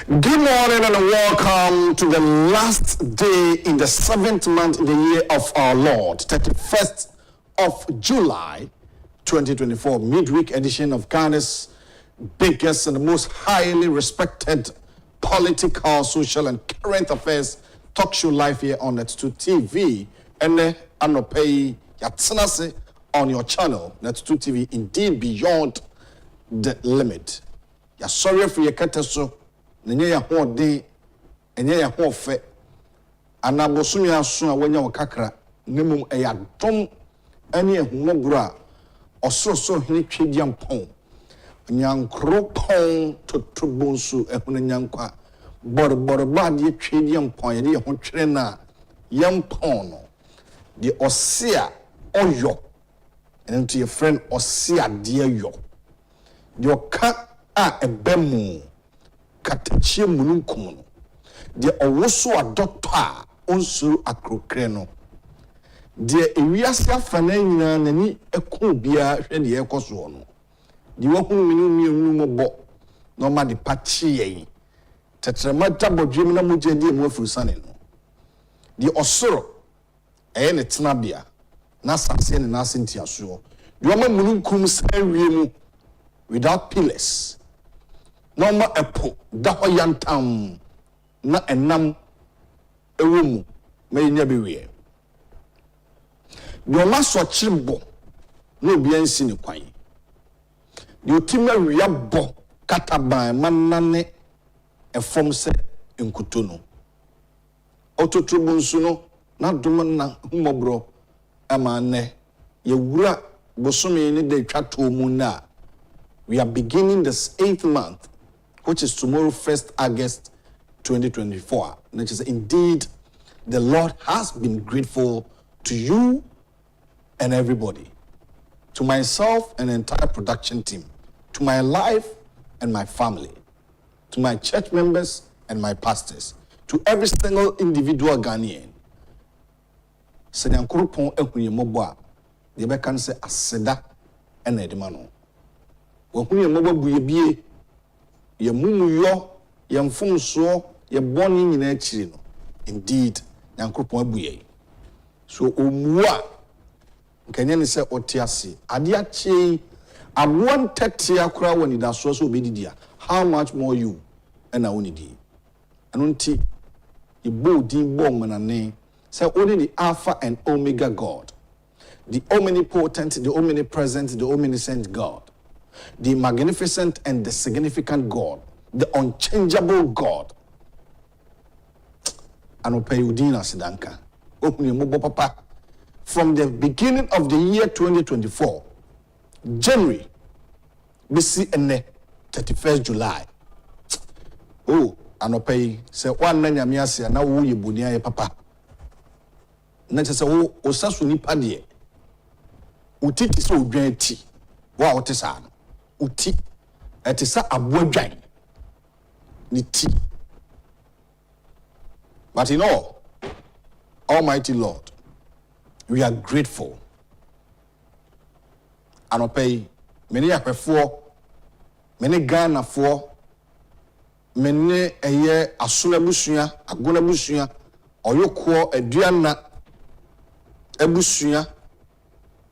Good morning and welcome to the last day in the 7th month in the year of our Lord, 31st of July, 2024, midweek edition of Ghana's biggest and most highly respected political, social and current affairs talk show live here on Net2 TV. And Anopay Yatsenase on your channel, Net2 TV, indeed beyond the limit. You're sorry for your kataso. Nenye ya ho de enye ya ho fe anabosumi aso a wanya wakakra nemum eyadom ane ehumobura osoroso hene twediam pon nyankro pon totobonsu ehune nyankwa borbor ba de twediam pon ye de ho twere na yam pon no de osia oyo ento your friend osia de ayo de oka a ebemu katachie mununkum no de owoso adotɔ a onsuru akrokre no de ewiase afana nyina nani ɛko bia hwɛ de ɛkɔso no de wahunu mienu mobɔ no ma de pachi yɛn tetrema tabodwem na mogye de mu afurusane no de ɔsoro ɛyɛ ne tenabea na sase ne nasentia de wama mununkum san wie mu without pillars. No ma epo daho yantam na enam ewumu me nya bewe de ma so chirbo na obi ansi ne kwan de otima wia bo kataban manane efom se enkuto no ototrobu nsu no na dom na humobro amane yewura bosome ne de twato mu na we are beginning this 8th month, which is tomorrow, 1st August 2024. Which is indeed, the Lord has been grateful to you and everybody, to myself and the entire production team, to my life and my family, to my church members and my pastors, to every single individual Ghanaian. Senyankurupon ehunye mobwa, the can say aseda and edimano. Wahunye mobwa buyebie. Ye mumu yo, ye mfumso, ye boni nyina akiri no. Indeed, nyankopon abuye. So omwa nkanye ne se otiase. Ade ache abon tete akura woni da so so obedidia. How much more you and onidi. Anunti ibo din bong manane say only the Alpha and Omega God, the omnipotent, the omnipresent, the omniscient God, the magnificent and the significant God, the unchangeable God. Anopayudina Sidanka. Open your mobile papa. From the beginning of the year 2024, January, BC and 31st July. Oh, Anopay say one nanyamiasia na wo yebunia ye papa. Na say wo osasu nipa de. Utiti so odwan ti. Wa otesa no. Uti etisa abodwan ni ti. But in all, Almighty Lord, we are grateful. Anopay many apefo, many Ghana for, many eye asuna busua, agona busua, oyokwo aduana ebusua,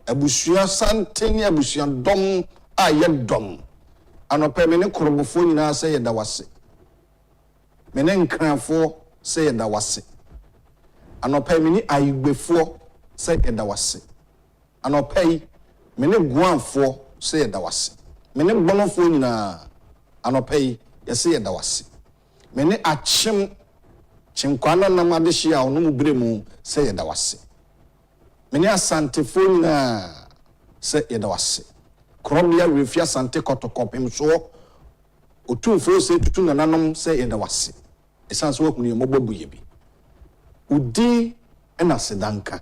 ebusua santeni ebusua dom ayedom. Anopay many korobofo nyina say yeda wase. Many nkranfo say yeda wase. Anopay many ayigbefo say yeda wase. Anopay many guanfo say yeda wase. Many bonofo nyina anopay yesi yeda wase. Many achim chinkwana na madeshia ono mu bremu say yeda wase. Many asantefo nyina say yeda wase. Kromia refia sante kotokopem so otumfo se tutu nananom se yeda wase esanso wakunu ye mobabuye bi udi ena sedanka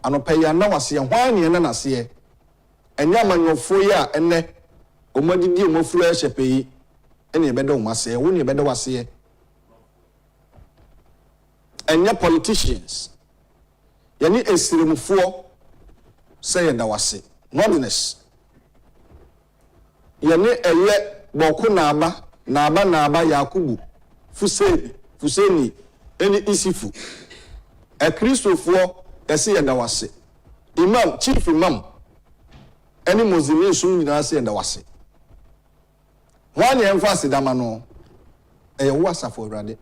anopeya na wase ye hwan ne na nase ye enya manyofo ye a ene omadidi omofuro ya hyepeyi ene ebeda omase wo ne ebeda wase ye enya politicians yani esiremufo se yeda wase northerners yani eye boku na aba Naba Yakubu Fuseni any isifu a Christopher yesi yenda wase imam chief imam any Muslim sun nyina se yenda wase one emphasize dama no e wasa for rade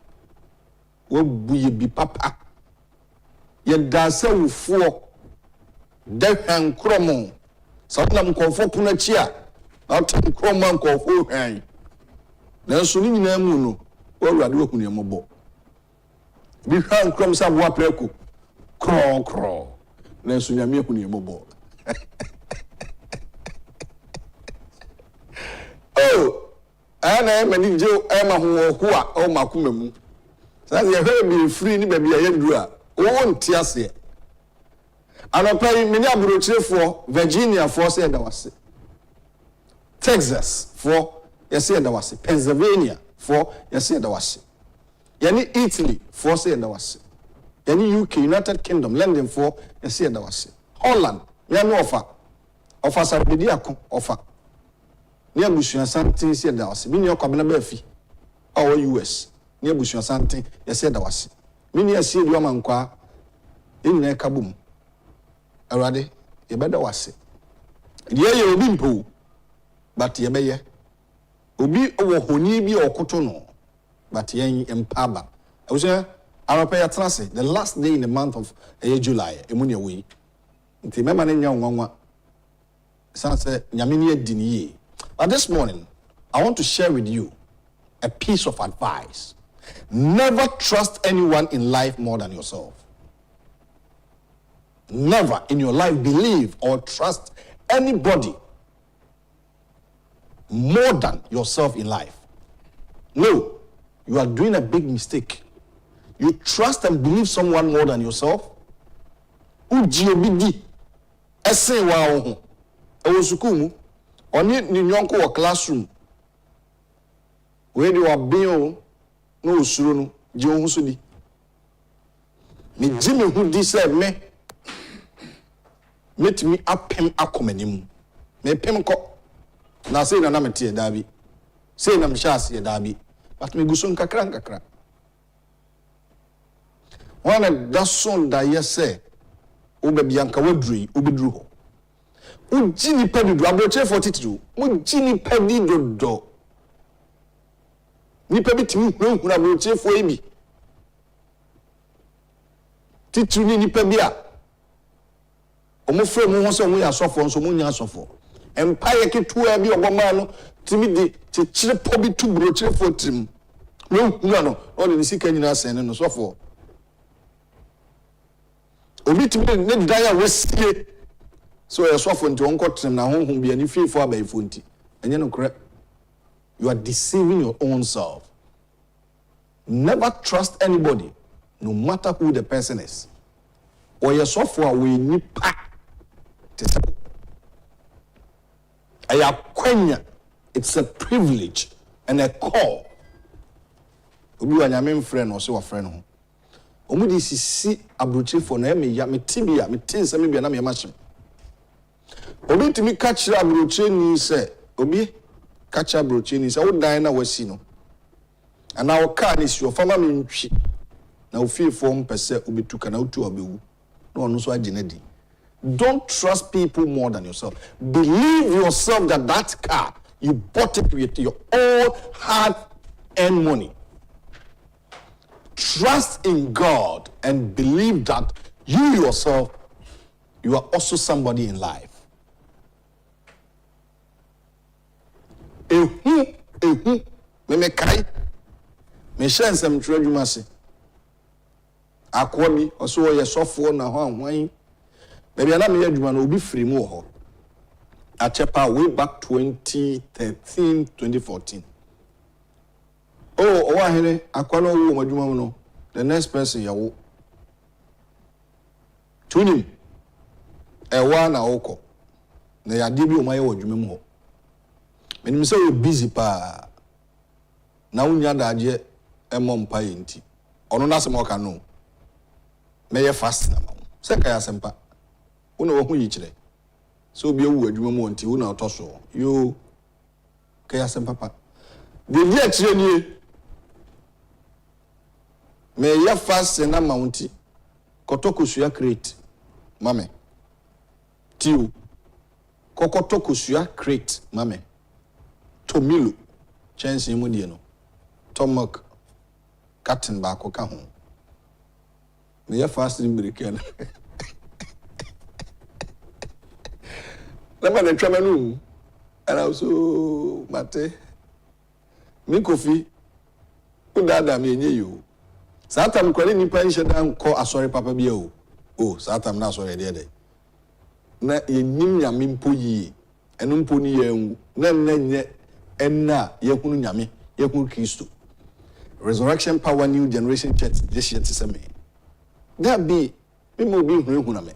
wo buye bi papa ye danse wufuo de hwan kromo so nam konfo puna chi a na tem kromo nkofo hwan na so ni nyina mu no wo awurade wo hunu yembo bi hwan krom sa bo apreko kro na so nyame hunu yembo oh ana mani je ma ho ko a o makoma mu sa ye hwe bi free ni ba bi ye duru a o nti ase anopai mini aburochirefo Virginia for say da wase Texas for yesi da wase Pennsylvania for yesi da wase yani Italy for say da wase yani UK United Kingdom London for yesi da wase Holland ya no offer sabedi akon offer ni abusuan santin se da wase mini okwabena ba fi our US ni abusuan santin yesi da wase mini yesi di ma nkwa enna kabum awrade ye beda wase ye obi mpo but ye beye obi owo honi bi okoto no but yen empaba awuse aropa ya trance the last day in the month of July emuni we nti mema na nya nwanwa sanse nyame ne adini. But this morning I want to share with you a piece of advice. Never trust anyone in life more than yourself. Never in your life believe or trust anybody more than yourself in life. No, you are doing a big mistake. You trust and believe someone more than yourself. Ujiobidi ese wa ho ewo sukumu oni ni nyonko wo classroom we di wa bin no osuro no je ohun so di me jimi hu di se metimi apem akomanim me pem ko na sei na mete da bi sei na mhyase da bi but me guso nkakra wana da son da yese obabianka wadrui obedru ho ujini pedi abroche 42 ujini pedi dodo ni pebi timi hu abroche fo ebi titu ni pebi a omo fre mu ho se omo ya sofo nso mu nya sofo empire ketua bi ogoma no timi de chechire pobi tu broche fo trim no hu no o de sika nyina sen no sofo obi timi ne daya wesie so e sofo nti onko trim na honhom bia ni fiefo abaifo nti enye no kre. You are deceiving your own self. Never trust anybody no matter who the person is. Or your software we nipa it's a privilege and a call. Obi wa nyame friend or so a friend ho. Omu di sisi abrochi for na me ya me tibia me tin se me bia na me machim. Obi timi catch abrochi ni se obi catch abrochi ni se wo dan na wasi no. Ana wo car ni si o fama me ntwi. Na wo fie form pese obi tuka na otu obewu. No ono so agine di. Don't trust people more than yourself. Believe yourself that car, you bought it with your own hard-earned money. Trust in God and believe that you yourself, you are also somebody in life. Me kai, me share some treasure se. Akwami, also ye sofo na ho anwan. Maybe I'm not going to be free more. Agyapong way back 2013, 2014. Oh, I akwano wo madwuma no. The next person yawo. Tunim. Ewa na oko. Na yade bi o maye wo dwuma mu ho. Menim say we busy pa. Na unya da age emompa yenti. Ono na se mo ka no. Meye fast na ma. Se ka ya sempa. Una wo hu yichire so bi ewu adwuma mu nti una otoso yo kaya sem papa The year training may ya fast and a mounty. Kotokusua crate, mame. Tiu. Kokotokusua crate, mame. Tomilo. Chance imudiano. Tomok. Captain Bako Kahon. May ya fast in Bricken. Number the Tramanu. And also, Mate. Me coffee. Udada me you. Satam kwali ni pension dan ko asori papa bia o. Oh, satam na asori de. Na yenim nyame mpo yi. Eno mpo ni ye na nye enna yekunu nyame, yekunu Kristo. Resurrection Power New Generation Church this year to me. That be me mo bi hu na me.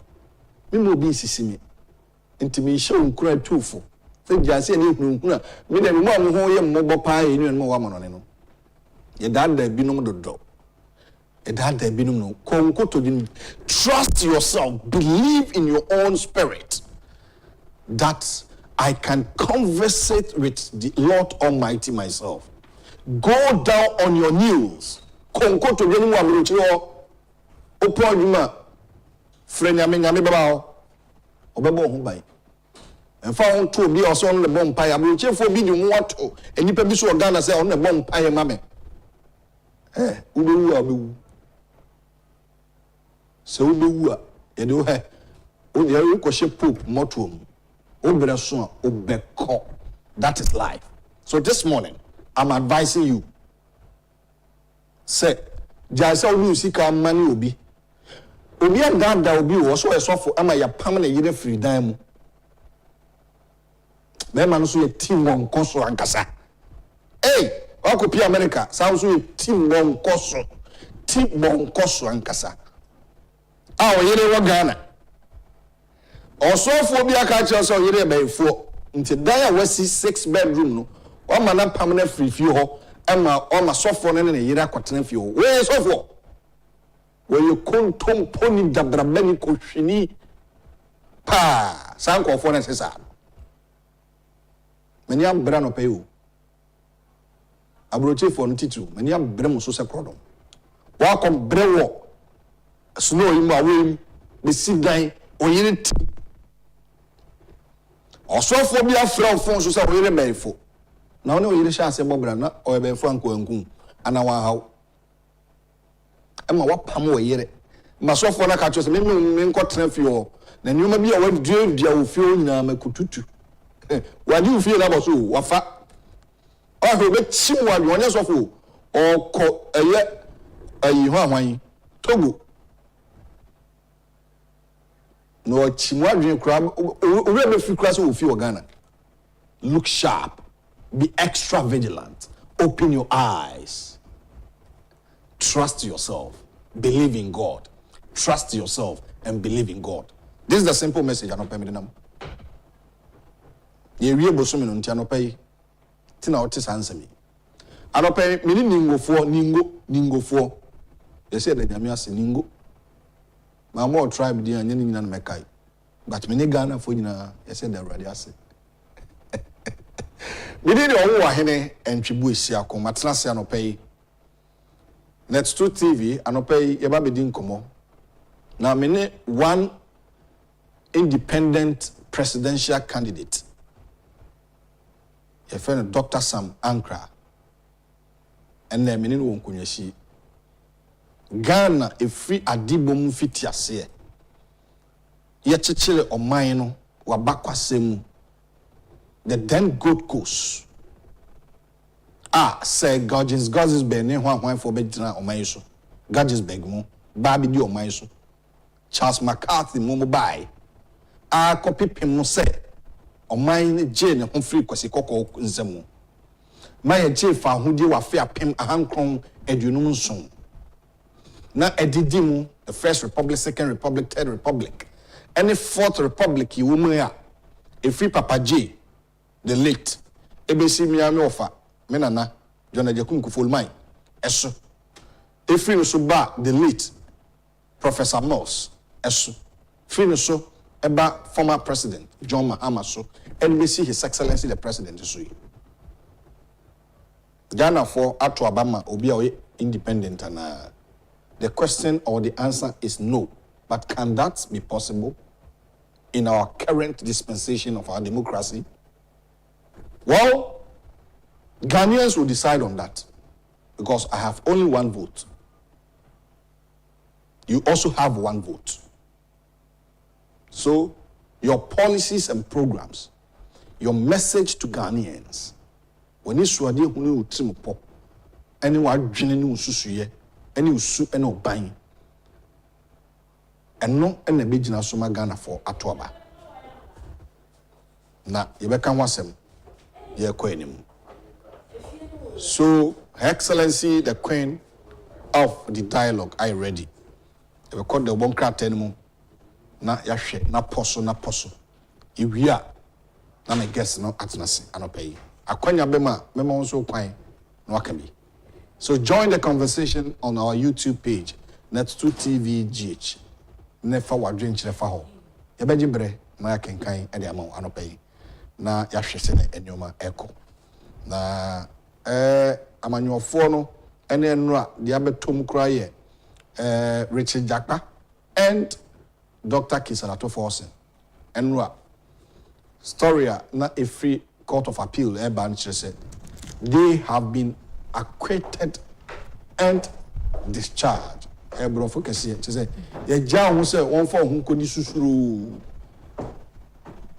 Me mo bi sisi me. Intimi show nkura tufo. Fe jase ni hu na me dem mo ho ye mmobo pa ye ni mo wa mo no. Ye dada binom dodo. Trust yourself. Believe in your own spirit that I can conversate with the Lord Almighty myself. Go down on your knees. Konkoto geni mu aburuchiro. Opo adwuma. Frenya me nyame baba obebo ho bai. Enfa ho to bi oso no le bom pai aburuchefo bi di mu wato. Enipa bi so Ghana say on le bom pai mame. Ubewu abewu. So ubewu ye do he. O de you kwhye pope motom. Obere so obeko. That is life. So this morning I'm advising you. Say jase obi sika mani obi. Obi aganda obi wo so esofo ama ya pam na yire free dan mu. Be man so ye team won koso ankasa. Hey, Wakopi America, sounds like team bon koso ankasa. Yere wa Ghana. Also for be a catcher so yere by 4. Until dia wasi 6 bedroom no. Wa mana permanent free fee ho. Emma o ma sofo ne yere akwatena fie ho. We sofo. We you kontom poni dabrabani ko hwini. Pa, sanko for necessary. Many am bra no pay you. Abroche for ntitu many am brem so se krodom wa kom brewo snow im awem be sidan oyire ti osofo bi afra fon so se oyire bayfo na one oyire sha se bobra na oyebefo anko ana wa haw ema wa pam oyire ma sofo na ka cho se me nkotena fio na nyoma bi a wa dua wo fio nyina makututu wa di fio na boso wafa oh be chimwa wonye sofo oko eye ayi ho ahwan Togo no chimwa dwen kra ore be fi kra so wo fi Ghana. Look sharp, be extra vigilant, open your eyes, trust yourself, believe in God, trust yourself and believe in God. This is the simple message I no pay me nam ye wie bosomi no ntia no pay tina otis answer me. Anope mini ningofo. They say the nyame ase ningo. Ma more tribe di anya ni nyina na mekai. But mini Ghana fo nyina they say the already ase. Mini de owo ahene entwibu esia ko matena se anope. Next 2 TV anope ye ba bedi nkomo. Na mini one independent presidential candidate. A friend Dr. Sam Ankrah. And then mini won kunyashi. Ghana a free adibom fitiase. Ye chichile o maino wa bakwasemu. The then Gold Coast. Say Godges Bene one for bedina o maiso. Godges Begmo. Babi di o maiso. Charles McCarthy momo bai. Copy pim say. O mine Jane on free kwasi koko nzemu. My chief ahudi wa fe apem ahankron edunum nson. Na edidimu the First Republic, Second Republic, Third Republic. Any Fourth Republic you woman ya. A free Papa J, the late. ABC Miami offer. Menana, John Agyapong full mine. Eso. A free no ba the late Professor Moss. Eso. Free no so about former President John Mahama so. NBC His Excellency the President is Ghana for ato abama obi a independent and the question or the answer is no. But can that be possible in our current dispensation of our democracy? Well, Ghanaians will decide on that because I have only one vote. You also have one vote. So, your policies and programs, your message to Ghanaians, when you swadi hunu utrimu po, any wadwene ni ususuye, any usu any obanye, and no any bejina soma Ghana for atoaba. Na yebeka wasem ye kwenimu. So, Her Excellency, the Queen of the dialogue, I ready. We call the Bonkra Tenmu. Na yahwe na poso. Iwia na me guess no atnase anopai. Akwanya bema mema wonso kwan no akabi. So join the conversation on our YouTube page, Net2 TV GH. Nefa wadwen kire fa ho. Yebeji bre na yakenkan e de ama anopai. Na yahwe se ne enyoma eko. Na amanyofo no ene enura de abetom kura ye Richard Jakpa and Dr. Kisarato Forsen enura story na a free court of appeal said they have been acquitted and discharged. Ebro focus here say ye ja hu say won for hu kodi susuru.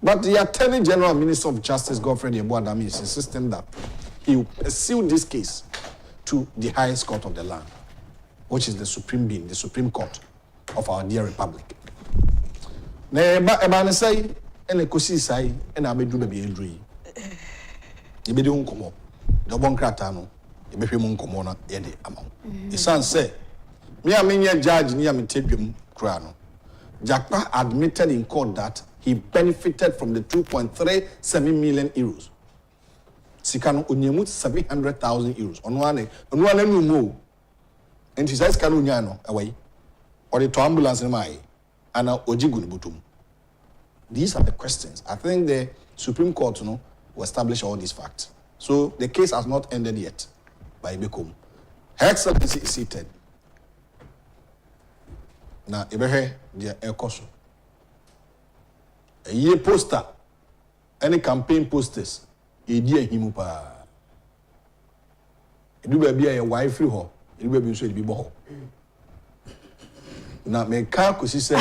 But the Attorney General Minister of Justice Godfrey Yeboadami is insisting that he will pursue this case to the highest court of the land, which is the Supreme Being, the Supreme Court of our dear Republic. Na eba ne say ene kosi sai ena abedu ba bi edru. Yebedi hu nkomo. Do bon krata no, yebehwe mu nkomo na ye de ama. Isan say me amenya judge ni ametedwem kra no. Jakpa admitted in court that he benefited from the 2.37 million euros. Sikano onyemu 700,000 euros. Onwane nu mo. And he says kanu nyano away. Or the ambulance in my and ojigun butum. These are the questions. I think the Supreme Court will establish all these facts. So the case has not ended yet by Bekum. Her Excellency is seated. Now, Ebehe, dear Ekoso. A year poster, any campaign posters, a dear himupa. It will be a wife free ho, it will be so to be boho. Now, me car kusi say,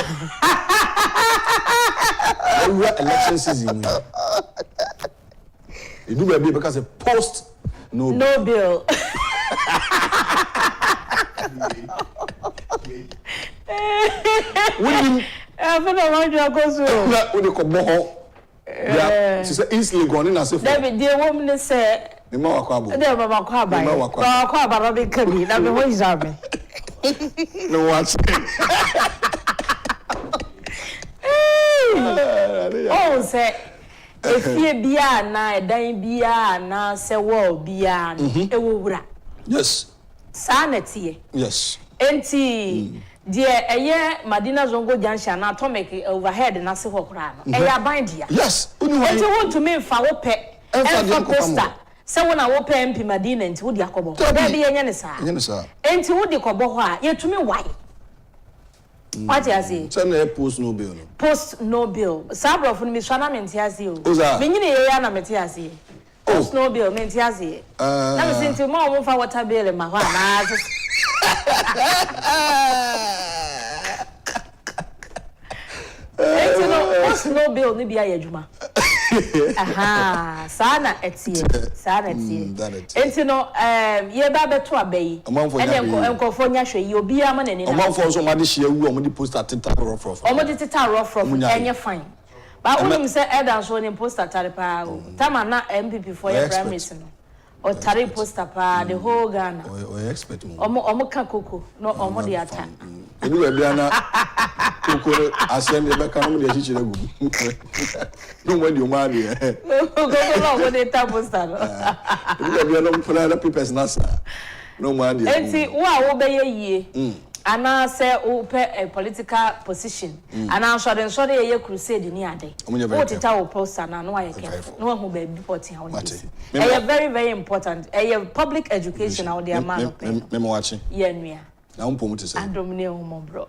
election season. It will be because a post no bill. I want to go so. With the cobo, yeah, she said easily going in as if David, dear woman, said, the Mawakabo, the Mawakaba, Robin Kirby, now the voice army. No one's oh, say, if you be a na, dying be a na, say, well, be a yes, sanity, yes, empty. Dear, a year, Madina Zongo Junction, atomic overhead, and I say, what crime? A bind here. Yes, and you want to mean for pet and for poster. So when I will pay MP Madina and Woody Yacobo, there be a Yenisa. And to Woody Coboa, yet to me, why? What I say? Send a post no bill. Post no bill. Sabra from Miss Shana Mentiazi. Meaning Yana Metiazi. Post no bill, Mentiazi. Never seen to more for water bill in my one. Post no bill, maybe I juma. Aha, sana etie. And you know, ye babe to a bay. And then California show you be a man and a month for somebody she will post at Taro from. Almost the Taro from and you're fine. But when you say Ed and showing post at Taripa, Tama not MPP for your prime minister. Or Tari poster pa the whole Ghana. Or expect me. Omoka Coco, no Omodi attack. Anyway, Biana, I send the back on the teacher. No, when you marry, no, when they tap poster. You have no people, Nasa. No money. And see, wow, obey a year. ana say open a political position ana sure ye crusade ni ade o teta o poster na no aye careful no hu ba reporting how this very very important public education how they man me watching yeah nua na umpo mu tese adomne hu bro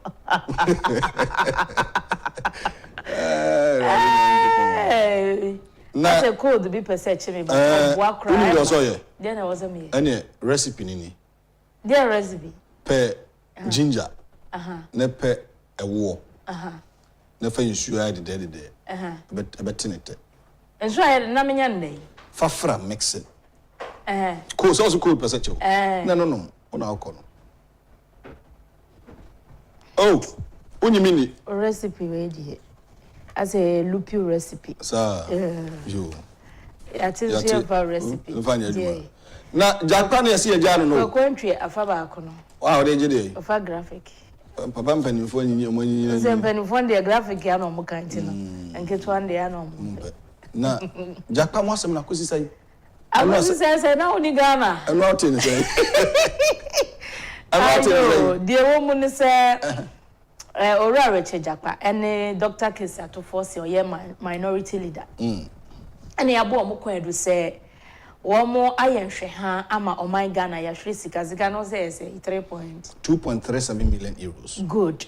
na say code be per se chimi ba wa cry then I was a me any recipe ni there recipe pe ginger ne pe ewo ne fa nsu ya de betinete enso ya na menya ndey fafra mix it cool so cool per se cho no ona akono oh unyimini recipe we die as a lupi recipe sa yo ya for recipe na Japan ya si eja no ko ntwe afa ba akono wa o de jide afa graphic papa mpanimfo nyinyi omanyi ze mpanimfo de graphic ya no mo kanti no enketo ande ya no mo na Japan wasem na kosi sai akosi sai na oni Ghana eno ate ni sai de wo mu ni se ora reche Japan ene Dr. Kencity Media o ye minority leader ene abo o mo ko edu se Womo ayenhwe ha ama oman Ghana ya hwe sika no say 2.37 million euros. Good.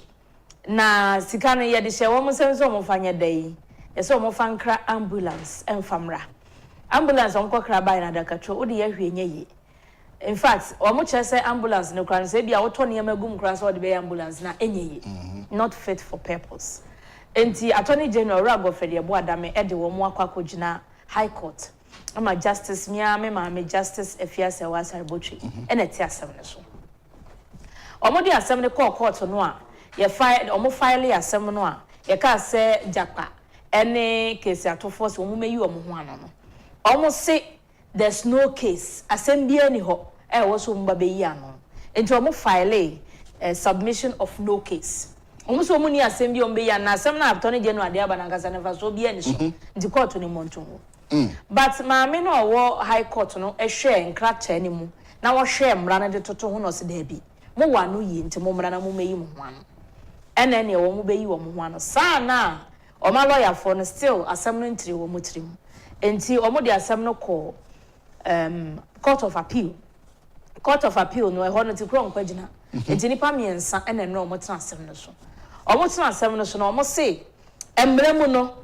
Na sika no ye de hye womo senso mo fanya dai. Ye so mo fankra ambulance enfamra. Ambulance onko kra bai na dakatro odi ye hwe nye. In fact, womo chese ambulance no kra say bia woto ne magum kra so odi be ambulance na enye. Not fit for purpose. Enti Attorney General Ragofede Boadame e de womo akwa High Court. I'm a justice, me justice if yes, I was a butchery, and it's a 7 so. Omodi assembly court no ye file omo file assembly no ye ka say Japa any case ato force omo meyi omo ho ano no. Omo say there's no case assembly any ho e wo so mba be yi ano. Enti omo file a submission of no case. Omo so omo ni assembly omo be yi na assembly na Attorney General de aba na ngasa never so be any so. Nti court ni montonwo. But maame no wo high court no ehwe nkrata ni mu na wo hwe mra na de toto ho no se da bi mo wa no yi nti mo mra na mo meyi mo ho ano ene ne wo mo beyi wo mo ho ano sa na o ma lawyer for no still asem no ntiri wo mo tirim enti o mo de asem no ko court of appeal no e ho no ti kro nkwagina enti nipa miensa ene no mo tena asem no so o mo tena asem no so no mo say emre mu no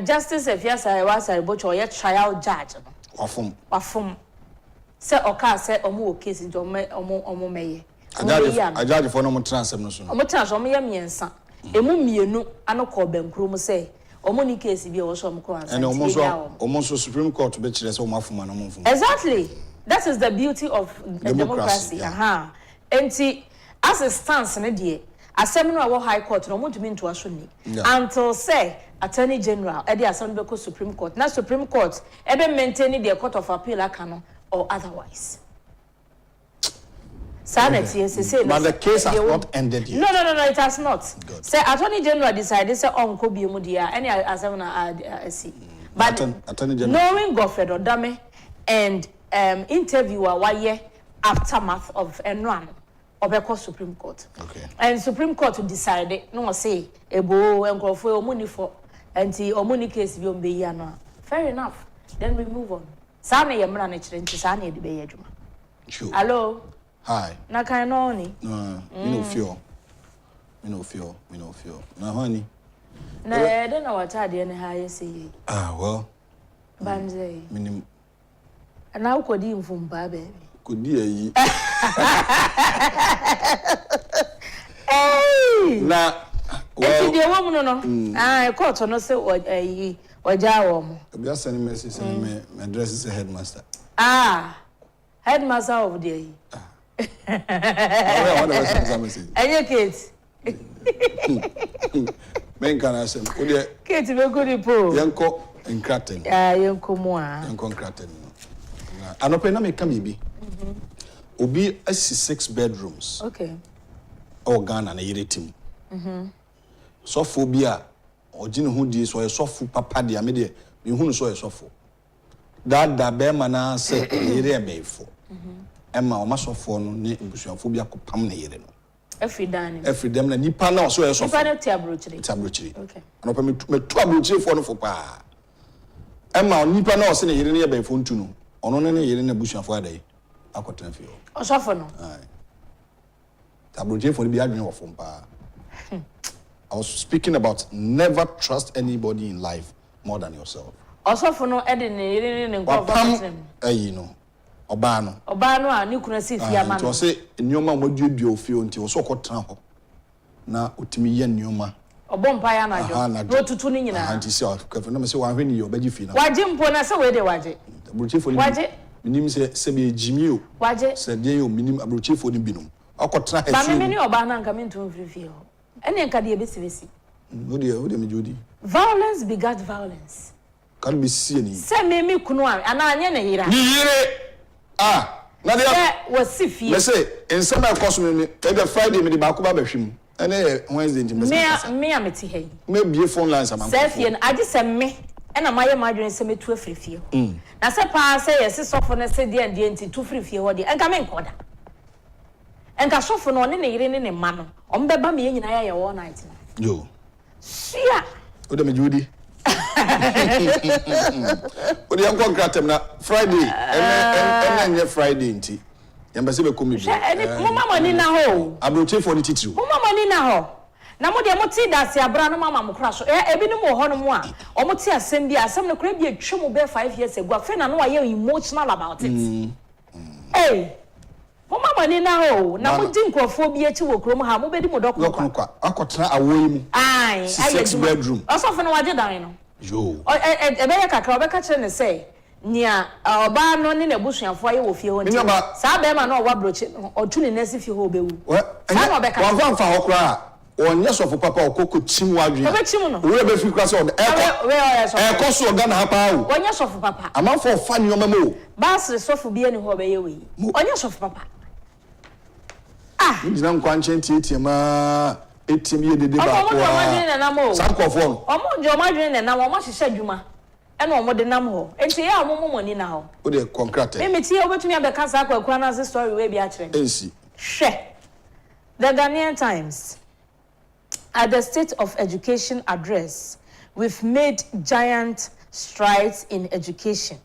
justice if yes I was a butcher or trial judge wafum say oka say omo case into omo meye a judge for no mo transfer no so omo transfer omo ye miensa emu mienu anoko bankro mo say omo ni case bi wo so omo ko answer and omo so Supreme Court be kire say omo afuma no mo fuma exactly that is the beauty of democracy enti as it stands na de asem no a high court no mo ntumi nto aso ni until say Attorney General Eddie Assembly go Supreme Court. Now Supreme Court ebe maintain the Court of Appeal akano or otherwise. Sanity say but the case has not ended yet. No, it has not. Say Attorney General decided say onko bi mu dia any assembly see. But Attorney General knowing Godfrey Odame and interviewer why aftermath of Enron obeko Supreme Court. Okay. And Supreme Court decided no say ebo enkrofo omuni for anti omuni case bi ombe yi ano. Fair enough. Then we move on. Sa na yemra na kire nti sa na edi be yadwuma. Sure. Hello. Hi. Na kan no ni. No, me no feel. Na honey. Na de na wata de ne ha yesi. Well. Banze. Minim. Na ukodi mfumba baby. Kodi ayi. Hey. Na well. Eti de wo mu no. Court no say ayi oja wo mu. Obi asani message send me address is a headmaster. Headmaster of the ayi. What was the message? Anye Kate. Men kan asem. Odi Kate be go di po. Yenko Ankrah. Yenko mu a. Yenko Ankrah. Anope na me ka bibi. Obi asi 6 bedrooms. Okay. Ghana na yeretim. So phobia ogine hu di so yesofu papa dia me de me hu no so yesofu. Da be ma na se yere ebeifo. Emma o masofo no ne ebusuafo bia kopam na yere no. Every day. Every day na nipa na so e so. Nipa na tiabrochire. Tiabrochire. Okay. Anopa me tu abrochire for no for pa. Emma nipa na o se ne yire ne ye ba fontu no. Ono ne yire na busuafo adai. Akotena fie. Osofo no. Ai. Tiabrochire for bi adwene wo fom pa. I was speaking about never trust anybody in life more than yourself. Osofo no e de ne yire ne nkofo atem. You know. Oba no a ni kuna si fie ama no. To say nneoma moduadua ofie onti wo so kotena ho na otimi ye nneoma. Obompa ya na jo. No tutu ni nyina. Anti se kafo na me se wa hwani ye obaji fie na. Waje mpo na se we de waje. Abrochifo ni. Waje. Minim se be jimi o. Waje. Se de yo minim abrochifo ni binom. Akotena he. Ba me ni oba na nka me ntu mfiri fie ho. Ene nka de e besibesi. Wo de me jodi. Violence begat violence. Kan be sie ni. Se me kunu a ana anye na hira. Ni yire. Na de was fie. Me say ensema ekoso me e Friday me de ba ko ba behwem. Ene Wednesday nti me ameti hey. Me bie phone lines am. Se fie na age se me na maye madwene se metu afiri fie. Na se pa se yes sofo na se de ande nti tu firi fie ho de enka me nkoda. Enka sofo no ne yire ne ma no. Ombeba me nyina ya ye all night. Yo. Sia. O de me judi. O de Ankrah kratem na Friday. Enye Friday nti. Yamba se be komi bi. Mama mani na ho. Abroche for the titiri. Mama mani na ho. Na mo de mo ti da se abra no mama mo kra so. Ebi no mo ho no mo a. O mo ti asem bi asem no kra bi atwa mo be 5 years ago. Afa na no wa ye emotional about it. Hey. Mama mani na ho. Na mo di nkrofo bi achi wo krom ha mo be di mo dokko kwa. Akotena awoyi mu. Ai, 6 bedroom. Osofo no waje dan no. Yo. Ebe ya kakra obeka kire ne say nia oba no ne nabusuafo aye wo fie ho nti sa be ma no wa broche otu ne nasi fie ho bewu sa no obeka wa fa ho kra onye sofo papa okoko tim wadwe obe tim no we be fi kra so e ko so ga na ha pa wo onye sofo papa amanfo fa nyoma mo basre sofo bi ani ho be ye we onye sofo papa ndina nkwanche ntie ma etim ye dede ba ko sankofo no omo njo madwene ne na wo ma hihye adwuma ena omo de nam ho enti ya omo moni na ho o de concrete me tie obetumi abeka sa akwa na se story we bi a kire ensi the Ghanaian Times. At the State of Education address, we've made giant strides in education,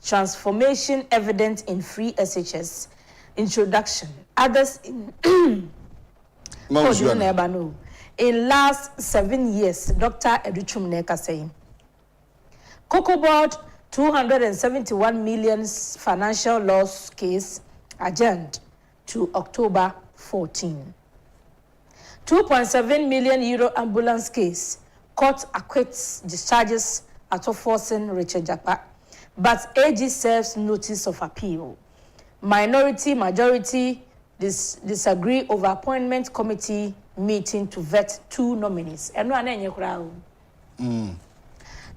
transformation evident in free SHS, introduction, others in in last 7 years, Dr. Educhum Neka saying, Cocoa Board 271 million financial loss case adjourned to October 14. 2.7 million euro ambulance case, court acquits discharges Atto-Forson Richard Japa, but AG serves notice of appeal. Majority disagree over appointment committee meeting to vet 2 nominees. Eno anenye kura o.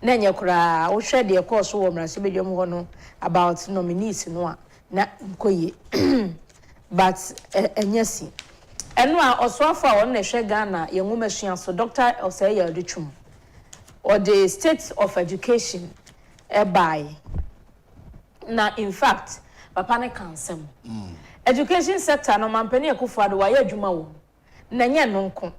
Nenye kura o hwe de course wo mra se bedwom ho no about nominees no a na nkoye. But enyesi. Eno a osofo a won na hwe Ghana ye nwumasua so Dr. Oseye Odechum or the State of Education by na in fact papa ne kansem. Education sector no mampani akufo-addo wa ye adwuma wo. Na nye no nko.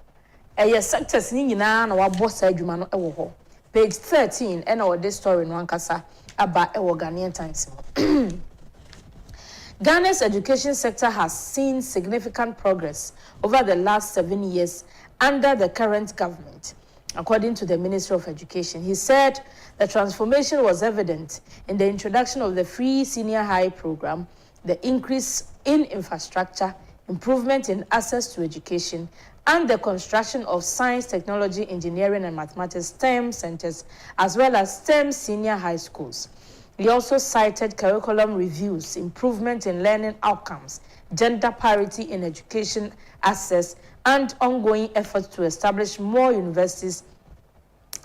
Eye sectors ni nyina na wa boss adwuma no ewo ho. Page 13 and our this story no ankasa aba ewo Ghanaian Times. Ghana's education sector has seen significant progress over the last 7 years under the current government, according to the Ministry of Education. He said the transformation was evident in the introduction of the free senior high program, the increase in infrastructure, improvement in access to education, and the construction of science, technology, engineering, and mathematics STEM centers, as well as STEM senior high schools. He also cited curriculum reviews, improvement in learning outcomes, gender parity in education access, and ongoing efforts to establish more universities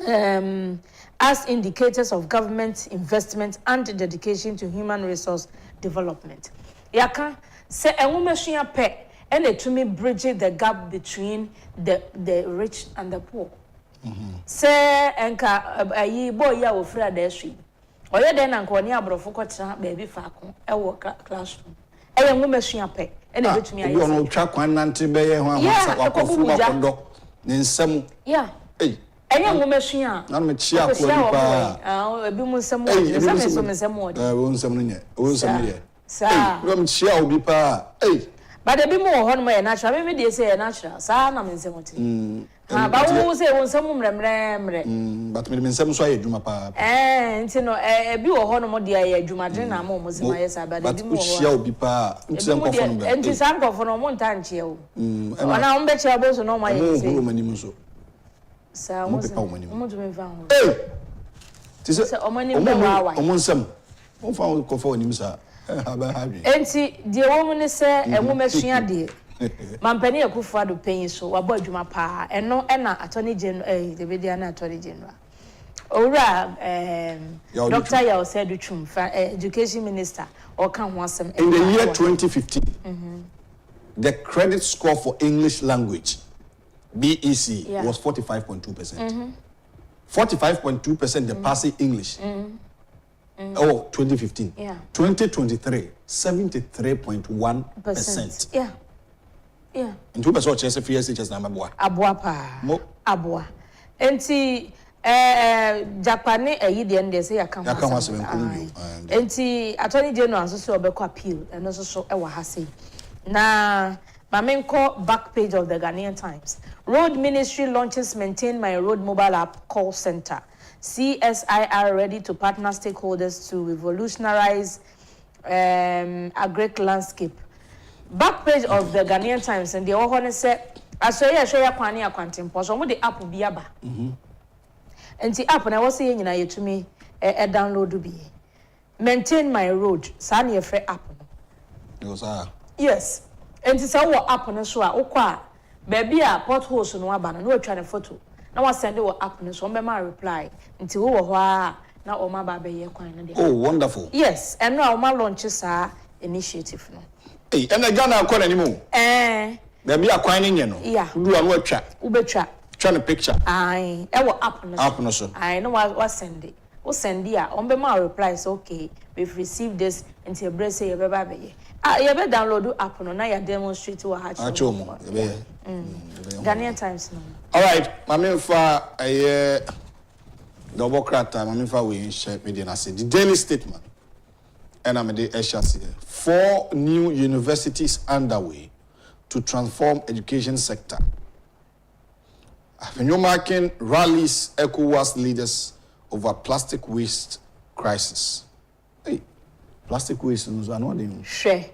as indicators of government investment and dedication to human resource development. Yaka se enwumasua pe and it to me bridging the gap between the rich and the poor. Say enka ayi boy ya wo fra da sui. Oye den anka oni abrofo ko tena baby faako e wo classroom. E enwumasua pe and a bit me. You know, track one nanti be one wakofu ninsem. Yeah. Hey. Enya ngomesua. Na me chia ko pa. Ebi mu nsem wo. Nsem so nsem wo. Wo nsem no nye. Wo nsem ye. Sa. No me chia obi pa. Hey. But ebi mu ho no ye natural. Me dey say natural. Sa na me nsem wo ti. Ha ba wo say wo nsem mremremre. But me nsem so ayedwuma pa. Nti no ebi wo ho no mo dey ayedwuma den na mo se ma ye sa but ebi mu wo chia obi pa. Nti nkofo no be. Nti sa nkofo no mo nta nche wo. Ona wo be chia bo so no ma ye say. Mo manim so. Sa wo mo me fa ho. Eh. Ti se omani be wa wa. Nsem. Mo fa nkofo onim sa. Ha ba ha dwe. Enti de wo mo ne se enwomesua de. Mampani akufo-addo penyi so wabo adwuma pa eno na attorney general the media na attorney general owura Dr. Yao said Chum education minister or kan ho asem in the year 2015 the credit score for English language BEC was 45.2%. 45.2% the passing English. Oh, 2015. 2023 73.1%. Yeah. Into be so chese FSHS na maboa. Aboa pa. Aboa. Enti Japane eyi de ndese say yaka ho asem. Enti attorney general so obekọ appeal eno so e wa ha sei. Na Mamenko back page of the Ghanaian Times. Road Ministry launches Maintain My Road mobile app call center. CSIR ready to partner stakeholders to revolutionize agric landscape. Back page of the Ghanaian Times and the Ohone said, I saw ya kwani akwantimpo so mo the app bi aba. And the app na was saying na to me download bi. Maintain My Road, sa na free app no. Yes. And it's our app no so a okwa baby a potholes no aba no atwa ne photo. Na wa send wo app no so be ma reply. Nti wo ho a na o ma ba be ye kwan no de. Oh, wonderful. Yes, and now ma launch sa initiative no. Hey, and I Ghana akọ animo. There be akwan ni nye no. Yeah. Do anu atwa. Ubetwa. Twa ne picture. Aye, e wo app no. App no so. Aye, no wa send it. Wo send it a on be ma reply so okay, we've received this into your brain say you be ba be ye. You be download app no na ya demonstrate wa ha. Achomo. Ghanaian Times no. All right, mami fa Democrat mami fa we share media na say the Daily Statement. And I'm the 4 new universities underway to transform education sector. Marking rallies ECOWAS leaders over plastic waste crisis. Hey, plastic waste is another. Sure.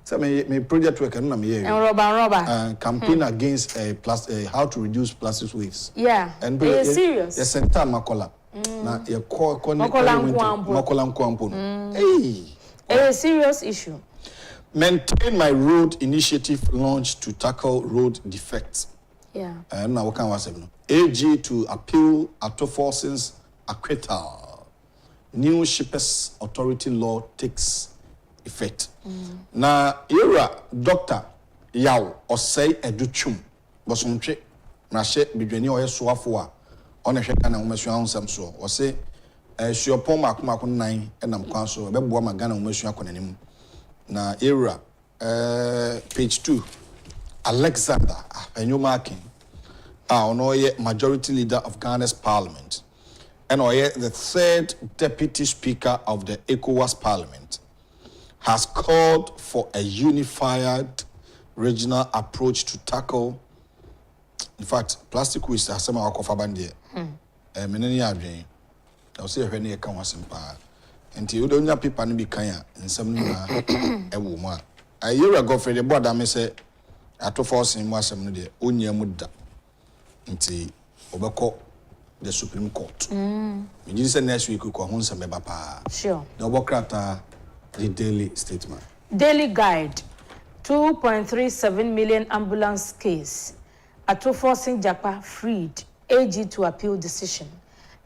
So my project work and rubber. Campaign against how to reduce plastic waste. Yeah. And it's serious. The center makola. Na ye makola nkwampo. Hey. A serious issue. Maintain My Road initiative launched to tackle road defects. Yeah. Now what can we say? AG to appeal Atoforce's acquittal. New Shippers Authority law takes effect. Na era Dr. Yao Osei Educhum Bosumche Nashe Bidweni Oye Suafua on a shekana umesua samso or say Agyapong makuma 9 and I'm council beboa magana umesua konanim na era page 2 Alexander Marking onoye majority leader of Ghana's parliament and oye the 3rd deputy speaker of the ECOWAS parliament has called for a unified regional approach to tackle in fact plastic waste asema wakofa bande meneni adwen I say when you can was empower. Until you don't have people to be kind and some a woman. A year ago, for the board, I say, I to force him was some day, only a mudda until Obako, the Supreme Court. We just said next week, we call home some papa. Sure. The Obokrata, the Daily Statement. Daily Guide 2.37 million ambulance case. Ato forcing Japa freed. AG to appeal decision.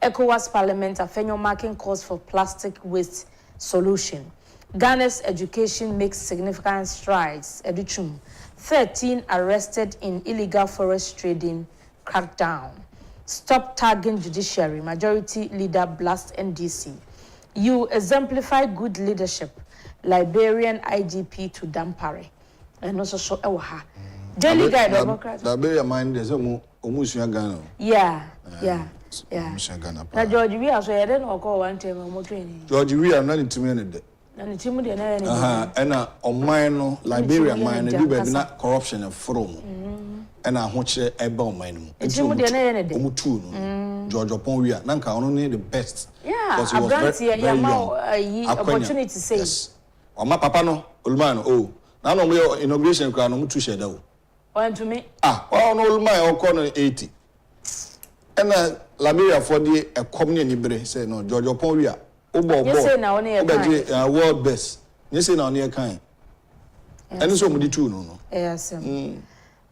ECOWAS Parliament Marking calls for plastic waste solution. Ghana's education makes significant strides. Educhum, 13 arrested in illegal forest trading crackdown. Stop tagging judiciary. Majority leader blast NDC. You exemplify good leadership. Liberian IGP to Dampare. And also so ewa. Daily guide Democrat. Liberia mind there's omusuya Ghana. Yeah. Omusuya Ghana. Na George we also here den okọ one time mo training. George we are not intimi ne de. Na ni timu de na And oman no Liberia mind e be na corruption and fraud. And ahoche eba oman mu. Timu de na de. Omutu no. George Agyapong we na nka ono ne the best. Yeah. Because he was very young. Opportunity to say. Yes. Oma papa no Olman oh. Na no me inauguration kra no mutu sheda o. To me. No Olman o ko no 80. And Liberia for the community nibre say no George Agyapong we obo. You say na only a world best. You say na only a kind. And so mu di tu no. Yes.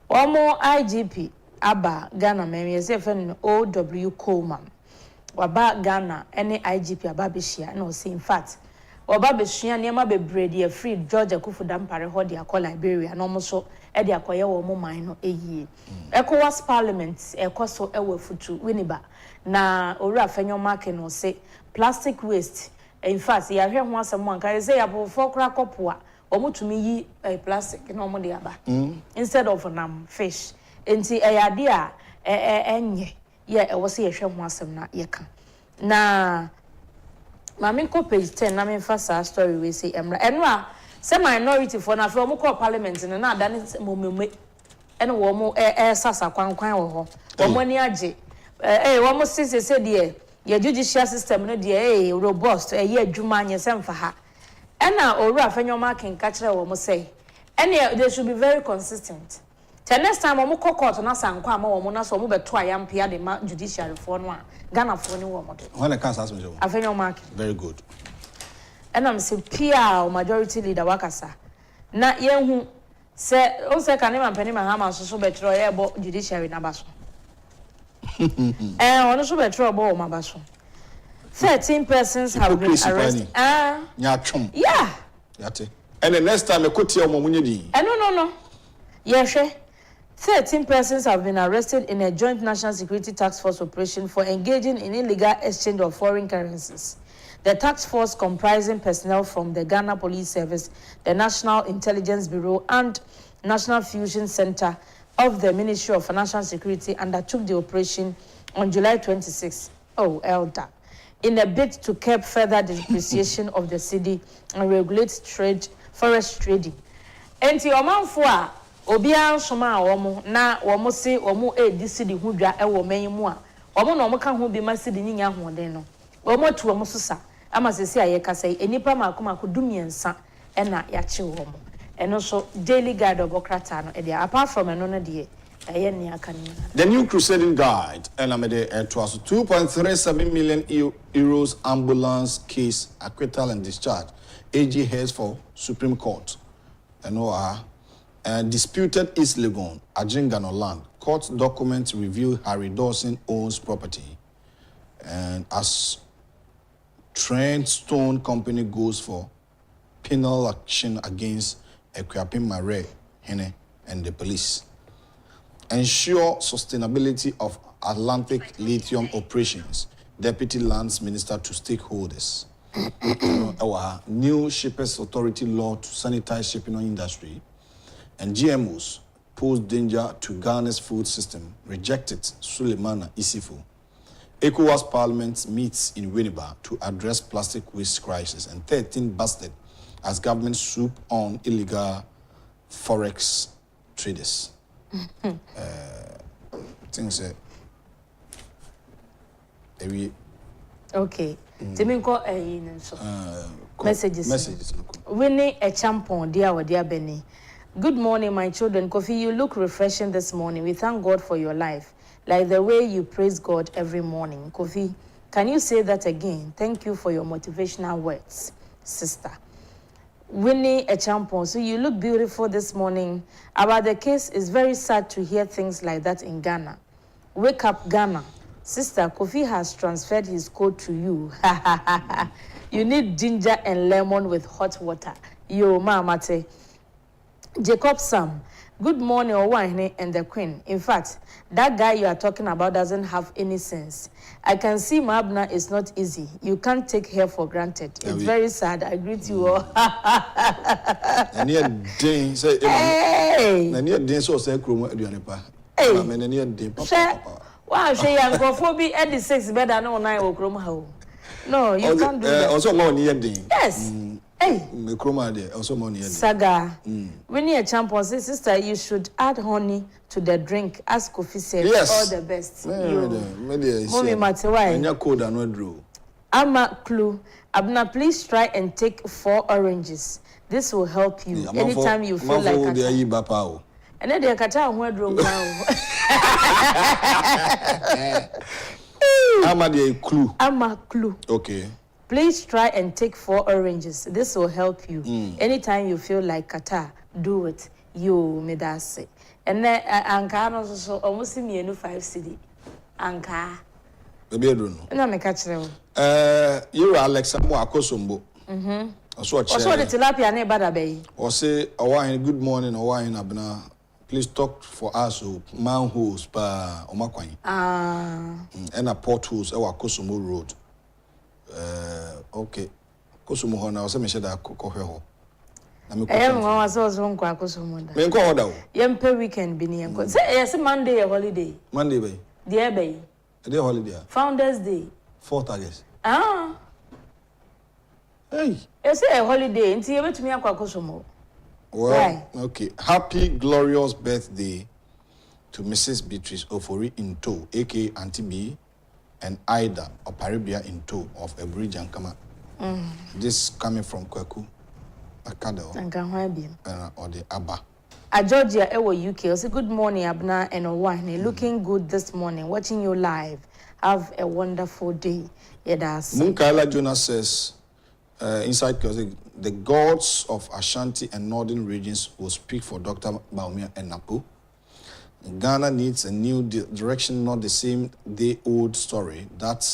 Omo IGP aba Ghana me say friend OW Coleman. Waba Ghana any IGP aba behia na o say in fact oba behia niam bebre de free George akufo-addo mpare ho de akọ Liberia na omo so e de akoye wo mo man no eyie. ECOWAS parliament ekoso ewo futu winiba na owura fanyo mark no say plastic waste in fact ya hwe ho asem anka say ya bo kra kopoa omutumi yi plastic na omo de aba instead of nam fish enti eyade a enye ye ewo say ya hwe ho asem na ye ka na mami ko page 10 na me fa sa story we say emra eno a say minority for na from ko parliament na adane momeme eno wo mo sasa kwankwan wo ho wo mo ni age wo mo sise de ye judicial system no de robust ye adwuma anye semfa ha ena owura afanyoma kenka kire wo mo say ene they should be very consistent. The next time we go court na sankwa ama wo mo na so mo beto ayampia de ma judiciary for no a Ghana for ni wo mo de when the case has been afanyoma very good. And I'm say PR majority leader wakasa na yenhu se o se kanema penima ha ma so betro ye bo judiciary na baso ono so betro bo o mabaso 13 persons have been arrested. Yeah. Yate. And the next time I could tell Momunyedi. No. Yes, 13 persons have been arrested in a joint national security task force operation for engaging in illegal exchange of foreign currencies. The task force, comprising personnel from the Ghana Police Service, the National Intelligence Bureau, and National Fusion Center of the Ministry of Financial Security, undertook the operation on July 26. Elder. In a bid to curb further depreciation of the city and regulate forest trading. Enti omanfo a obia nsoma womo na womo se womo edi city hu dwa e wo man mu a womo na womo ka ho bi ma city nyinya hoden no womo tu womo sosa ama sesi aye kasa enipa makoma ko dumiensa e na ya che womo eno so daily guide obokrata no e dia apart from eno no de the new crusading guide it was 2.37 million euros ambulance case acquittal and discharge. AG heads for Supreme Court. Disputed East Legon, Ajingano land. Court documents reveal Harry Dawson owns property. And as Trent Stone Company goes for penal action against Equiapim Mare, Hene, and the police. Ensure sustainability of Atlantic lithium operations. Deputy Lands Minister to stakeholders. Our new Shippers Authority law to sanitize shipping industry. And GMOs pose danger to Ghana's food system. Rejected Suleimana Isifo. ECOWAS Parliament meets in Winneba to address plastic waste crisis. And 13 busted as government swoop on illegal forex traders. Things okay. Timinko messages. Winnie a champon, dear Benny. Good morning, my children. Kofi, you look refreshing this morning. We thank God for your life, like the way you praise God every morning. Kofi, can you say that again? Thank you for your motivational words, sister. Winnie a champon, so you look beautiful this morning. About the case, it's very sad to hear things like that in Ghana. Wake up, Ghana. Sister, Kofi has transferred his code to you. You need ginger and lemon with hot water. Yo, Mamate. Jacob Sam, Good morning, Owahene and the Queen. In fact, that guy you are talking about doesn't have any sense. I can see Mabna is not easy. You can't take her for granted. It's very sad. I greet you all. And near day say, hey, and near day so say, hey, wow, she and Gofobi at the 6 bed and all 9 o'clock. No, you can't do that. Also, more near day. Yes. Hey, also money. Saga, when you're a champion, sister, you should add honey to the drink. As Kofi said, yes. All the best. Mommy Matewai. And your code and no drew. Ama clue. Abna, please try and take 4 oranges. This will help you anytime you feel like a and then they kata who drew now. Ama the clue. Ama clue. Okay. Please try and take 4 oranges. This will help you. Anytime you feel like kata, do it. You may that say. And then Ankrah also almost me a 5 cedi. Ankrah. Maybe I don't know. No, me catch them. You are Alexa Mo Akosombo. Also the tilapia ne bada bay. Or say, good morning, Abna. Please talk for us, manholes pa Omakwani. And a potholes, our Kosomo Road. Okay. Kosomo Hona, I was saying that Kokoho. Was wrong, Kosomo. Men go order. Yempe weekend be say, yes, Monday a holiday. Monday bay. Dear bay. A day holiday. Founders Day. 4th August. Hey. You say a holiday, and see you to me, Kosomo. Well, okay. Happy, glorious birthday to Mrs. Beatrice Ofori Into, aka Auntie B, and Ida Oparibia Into of Ebridge and Kama. This coming from Kweku, Akado, or the Abba. A Georgia, UK. Say good morning, Abna and Owahene. Looking good this morning. Watching you live. Have a wonderful day. Yes. Munkaila Jonas says, inside the gods of Ashanti and northern regions will speak for Dr. Baumia and Napo. Ghana needs a new direction, not the same day-old story. That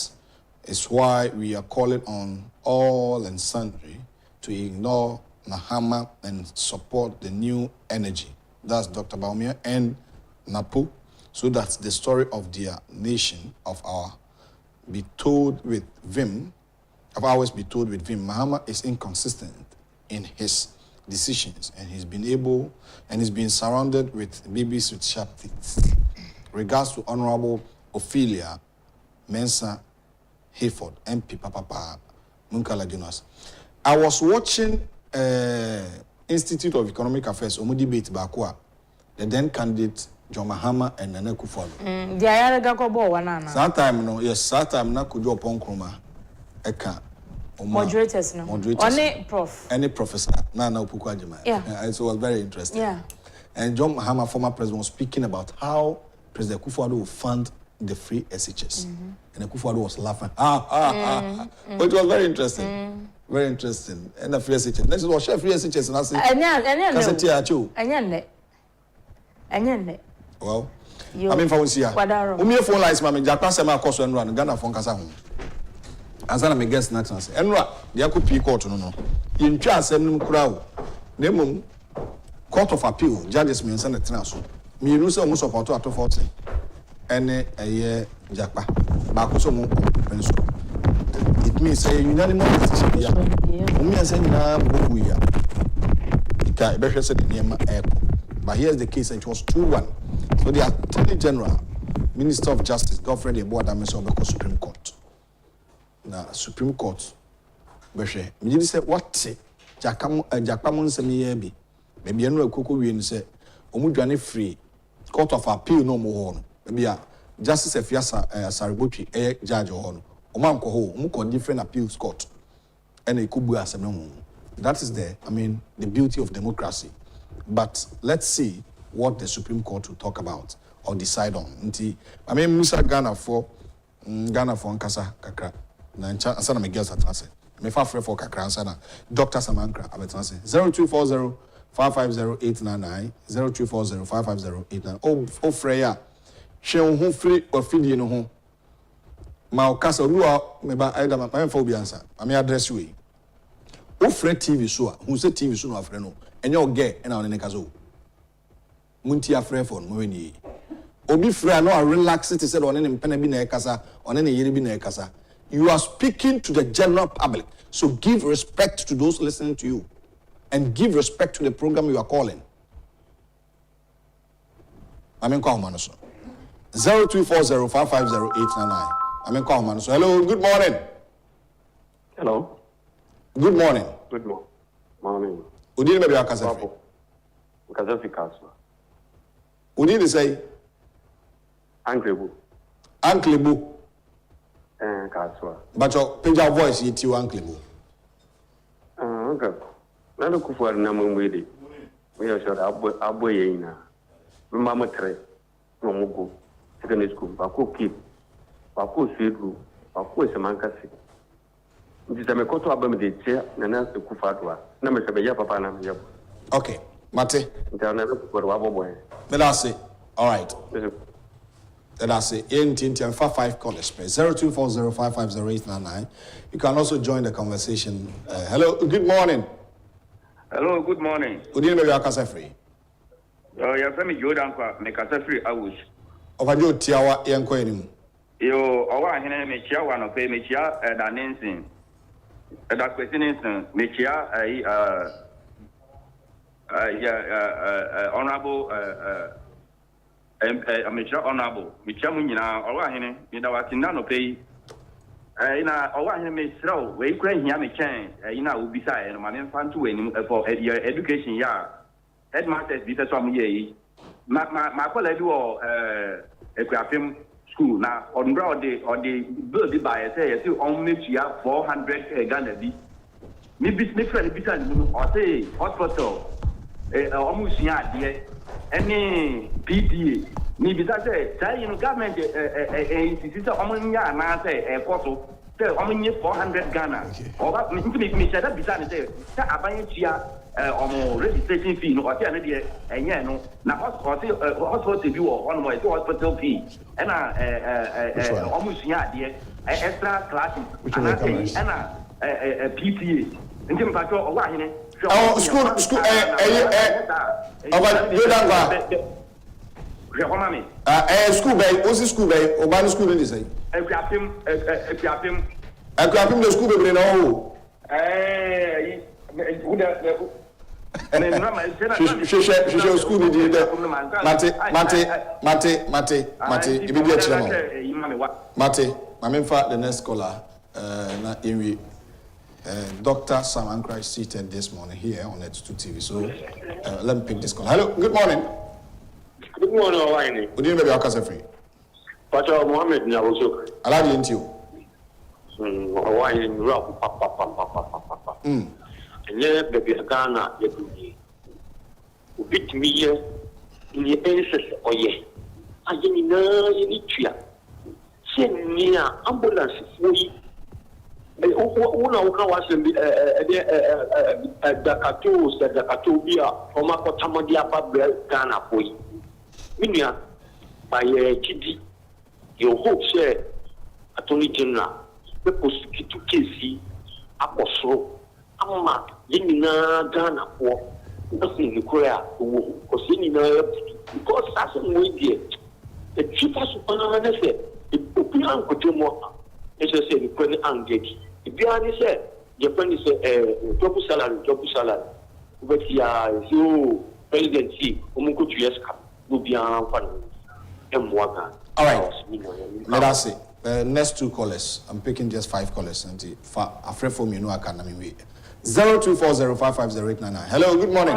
is why we are calling on all and sundry to ignore Nahama and support the new energy. That's Dr. Baumia and Napo, so that the story of their nation, of our be told with vim, I've always been told with him, Mahama is inconsistent in his decisions, and he's been surrounded with babies with sharp teeth. Regards to Honorable Ophelia Mensah Hayford, MP Papa Munkala Jonas. I was watching Institute of Economic Affairs Omu debate Bakwa, the then candidate John Mahama and Nana Akufo-Addo. That time na Agyapong Nkrumah Eka. Moderators, no. Only prof. Any professor. Nana Upuku Ajima. Yeah. It was very interesting. Yeah. And John Mahama, former president, was speaking about how President Akufo-Addo will fund the free SHS. And Akufo-Addo was laughing. But it was very interesting. Very interesting. And the free SHS. Next was share free SHS. And I say, well, I mean, for here. Umi phone lines, mami. Japan sema koso enra. Ghana phone kasa home. Ansana me guess na chance. Enra, they could pick court no. In chance em kura. Nemo Court of Appeal judges me send the transfer. Me no say almost support to 40. Ene eye Japan. Ba ko so mo penso. It means say unanimous decision ya. Umi say na boku ya. Ika be hwe say the niema eko. But here's the case, and it was 2-1. So the Attorney General, Minister of Justice, Godfrey Eboadameso, Obeko Supreme Court. Now, Supreme Court, Beshe, me say what say? Jakpamon se me yebi. Maybe I know a kuku win say, Omudwane free. Court of Appeal no more. Maybe Justice Efiasa Saribuchi, Judge or Oman Koho, Muko different appeals court, and a kubu asem. That is the beauty of democracy. But let's see what the Supreme Court will talk about or decide on. Musa Ghana for Nkasa Kakra. Ansana me girls at me fa for Kakra ansana. Dr. Ankrah abetanse. 0240-550-899 0240-550-899. Oh Freya. She ho free ofidi no ho. Ma okasa ruwa me ba aida ma fa obi ansa. Ame address we. O free TV so a. Who say TV so no afre no. And your gay and our nekazo. Munti afre phone mweni. Obi free no relax it said on any pen bi na ekasa, on any yiri bi na ekasa. You are speaking to the general public. So give respect to those listening to you. And give respect to the program you are calling. Call Manoso. 0240550899. Call Manoso. Hello, good morning. Hello. Good morning. Good morning. Udini maybe Akasafi. Akasafi Kaswa. Udini say? Ankrah. Ankrah. Kaswa. But your page voice is you Ankrah. Okay. Now the kufu na mwede. We are sure aboye ina. Mama tre. Momugo. Secondary school. Bako keep. Bako sedu. Bako semankasi. Ndisa mekoto abame de chair na na kufu adwa. Na meshabeya papa na mjabo. Okay. Mate. Ndana kufu wabo boy. Let us see. All right. Let us see. 5 callers, please. 0240550899. You can also join the conversation. Hello. Good morning. Hello, good morning. Good evening, maybe Akasafi. Your family Jordan make Akasafi Awush. Overjo Tiawa Yankoenim. Yo, our Hene Mechia one of Mechia and Nancy. That question is Mechia, honorable, Mechia honorable. Mechia Munina, our Hene, Midawatino pay. Ina owa hene me sraw we kura hia me chen ina obisa e no mane fantu enim for education ya headmasters bi so am ye ma kola bi wo Ekwafim school na onbra ode bill bi ba say you on metua 400 Ghana bi me business friend bi tan mu o say hospital omusia ade any PDA ni bisa say you government insist omunya na say koso say omunye 400 Ghana oba me say that bisa say abanye tia registration fee no oti ane de enye no na hospital bi wo on mo hospital fee na omusia ade extra classes ana PTA nti mpacho owa hene school school bay, what's the school bay? Obama school in say? Ekwafim the school bay no. She school in the Mate, immediate Mate, the next caller, na Inwi. Dr. Sam Ankrah is seated this morning here on H2 TV. So let me pick this call. Hello, good morning. Good morning, Wayne. Good evening, maybe Akasafi. Pacha Mohammed Nyabosok. Aladi into you. Wayne, papa. And yeah, baby, Ghana, you beat me here in your ancestors, oh yeah. I didn't know you need to send me an ambulance for you. Una was Dakato Bia, Omako Tamodia Pabel Ghana for you. Minia, by Chidi, your hope share Attorney General, the prosecutor Casey, Apostle, Amma, Yimina Ghana for nothing in Korea, because because that's a way dear. The chief of Superman said, the Pupian Kotomo, as I said, the Queen Angate. If you are said, your friend is a job salary, but he has you presidency, Umuku Tuyeska. All right. Let us see. Next two callers. I'm picking just 5 callers. And afraid for me, no, I can't. 0240550899. Hello, good morning.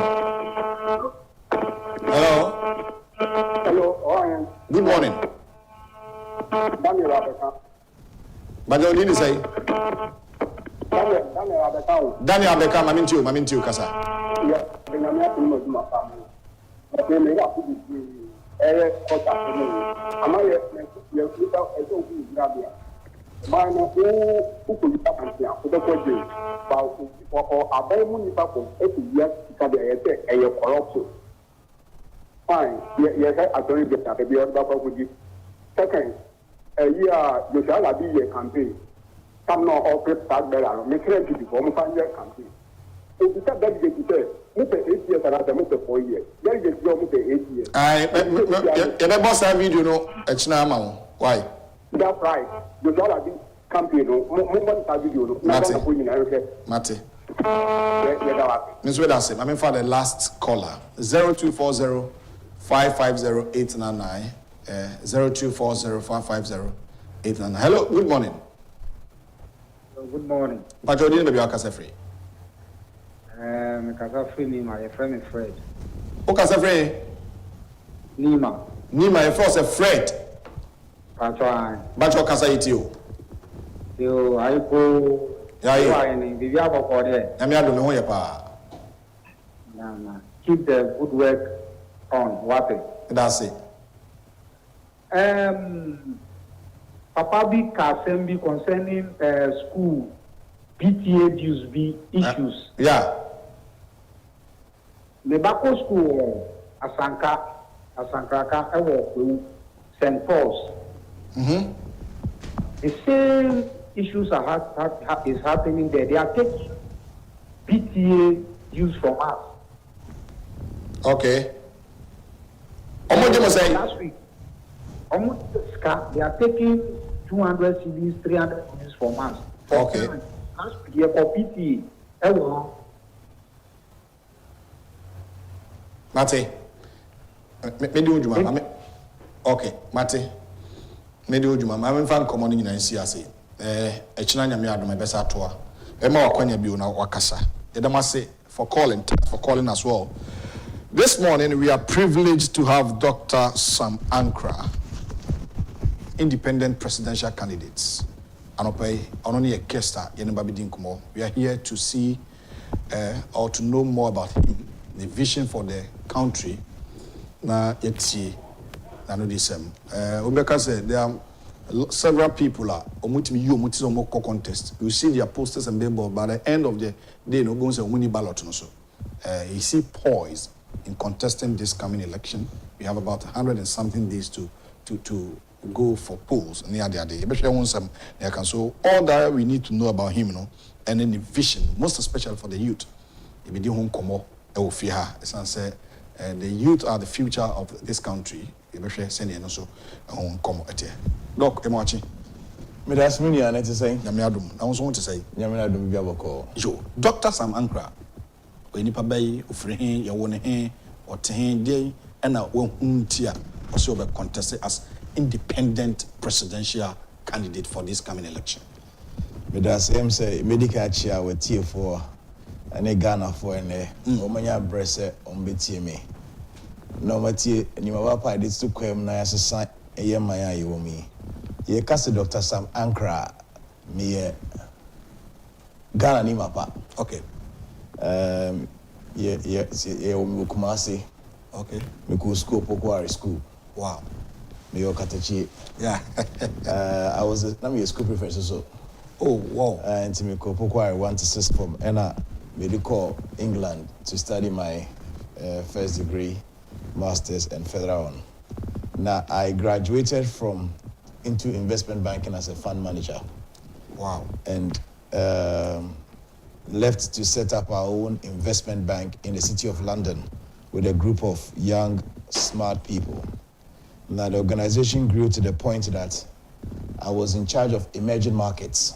Hello. Hello. Good morning. Daniel Abeka. But what did you say? Daniel Abeka. Daniel Abeka, I'm into you, Kasa. Yeah, okay, me that put it kota kono ama ye kuta ezo ku grabia ma no ku polita kantia ko do ko je ba o abai mu ni ba ko e ku ya ka de ye te e corruption fine ye ka attorney general be o ba ko ji second year you shall be a campaign some no operate tag there me credit di ko mo fan campaign if you start delegate to say, move 8 years and after move 4 years. Delegate to move 8 years. I boss that video, no, it's now. Why? That's right. The dollar be campaign, no, more than video, no, Mate. Miss Wedase, I'm in for the last caller. 0240 550 899. 0240 550 899. Hello, good morning. Good morning. But you didn't be a Casafree. Casafree Nima, your friend is Fred. Oh, Casafree? Nima, your friend is Fred. But your Casa it you. You, I go. Yeah, Keep the good work on. What? That's it. Papa B Kasembi concerning school PTA dues be issues. Yeah. Nebako school Asankraka Ewo St. Paul's. The same issues is happening there. They are taking PTA dues from us. Okay. Last week, they are taking 200 CDs, 300 CDs from us. Okay. Last week, for PTA. Mate. Okay, Mate. I'm fan common in NCAC. A China Miado, my best at war. Emma Wakwanya Biuna Wakasa. Edamase for calling as well. This morning we are privileged to have Dr. Sam Ankrah, independent presidential candidates. Anope, only a guest we are here to see or to know more about him, the vision for the country. Na yeti na no disem. Obeka said there are several people are contest. You see their posters and billboards, but at the end of the day, no going to win ballot. So, you see poised in contesting this coming election. We have about 100 and something days to go for polls. So all that we need to know about him, and then the vision, most especially for the youth. The youth are the future of this country. Doc, Emachi. That's me, and it's saying, Yamiadum. I also want to say, Yaminadum Gabako. Joe, Dr. Sam Ankrah, when you pay, Ufrehin, Yawonehin, or Tehin Day, and now one tia also be contested as independent presidential candidate for this coming election. That's him say, medical chair with tier for and a Ghana for an Omania Bresse on BTMA. No, Matty, and you are part is to come nice sign a year my you me. Ye cast Dr. Sam Ankrah, me Ghana Nimapa. Okay. Kumasi. Okay. Me cool school, Pokwari school. Wow. Me Katachi. Yeah. I was a school professor, so. Oh, wow. And to me, Pokwari 1 to 6 from Enna Medical England to study my first degree, master's, and further on. Now, I graduated into investment banking as a fund manager. Wow. And left to set up our own investment bank in the city of London with a group of young, smart people. Now, the organization grew to the point that I was in charge of emerging markets,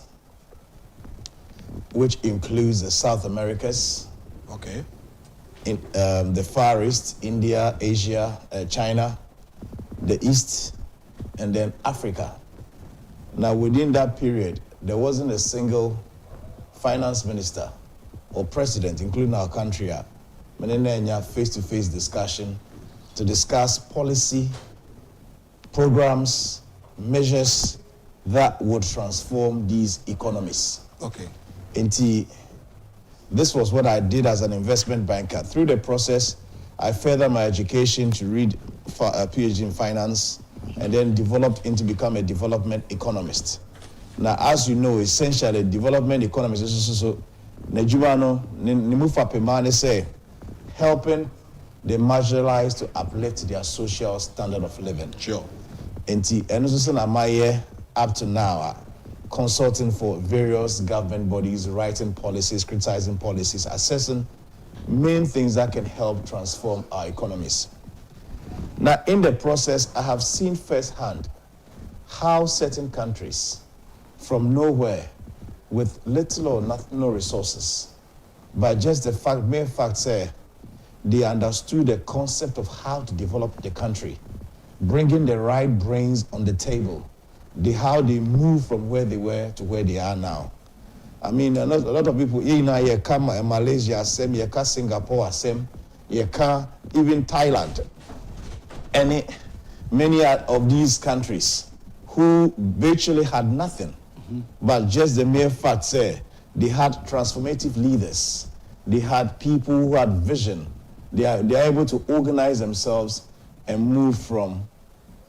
which includes the South Americas, okay, in the Far East, India, Asia, China, the East, and then Africa. Now, within that period, there wasn't a single finance minister or president, including our country, face-to-face discussion to discuss policy, programs, measures that would transform these economies. Okay. This was what I did as an investment banker. Through the process, I furthered my education to read a PhD in finance and then developed into become a development economist. Now, as you know, essentially, development economist is also helping the marginalized to uplift their social standard of living. Sure. And also, up to now, consulting for various government bodies, writing policies, criticizing policies, assessing main things that can help transform our economies. Now, in the process, I have seen firsthand how certain countries from nowhere with little or no resources, but just the mere fact say they understood the concept of how to develop the country, bringing the right brains on the table, how they move from where they were to where they are now. I mean, a lot of people, you come Malaysia, Singapore, even Thailand, and many of these countries who virtually had nothing, but just the mere fact say they had transformative leaders, they had people who had vision, they are able to organize themselves and move from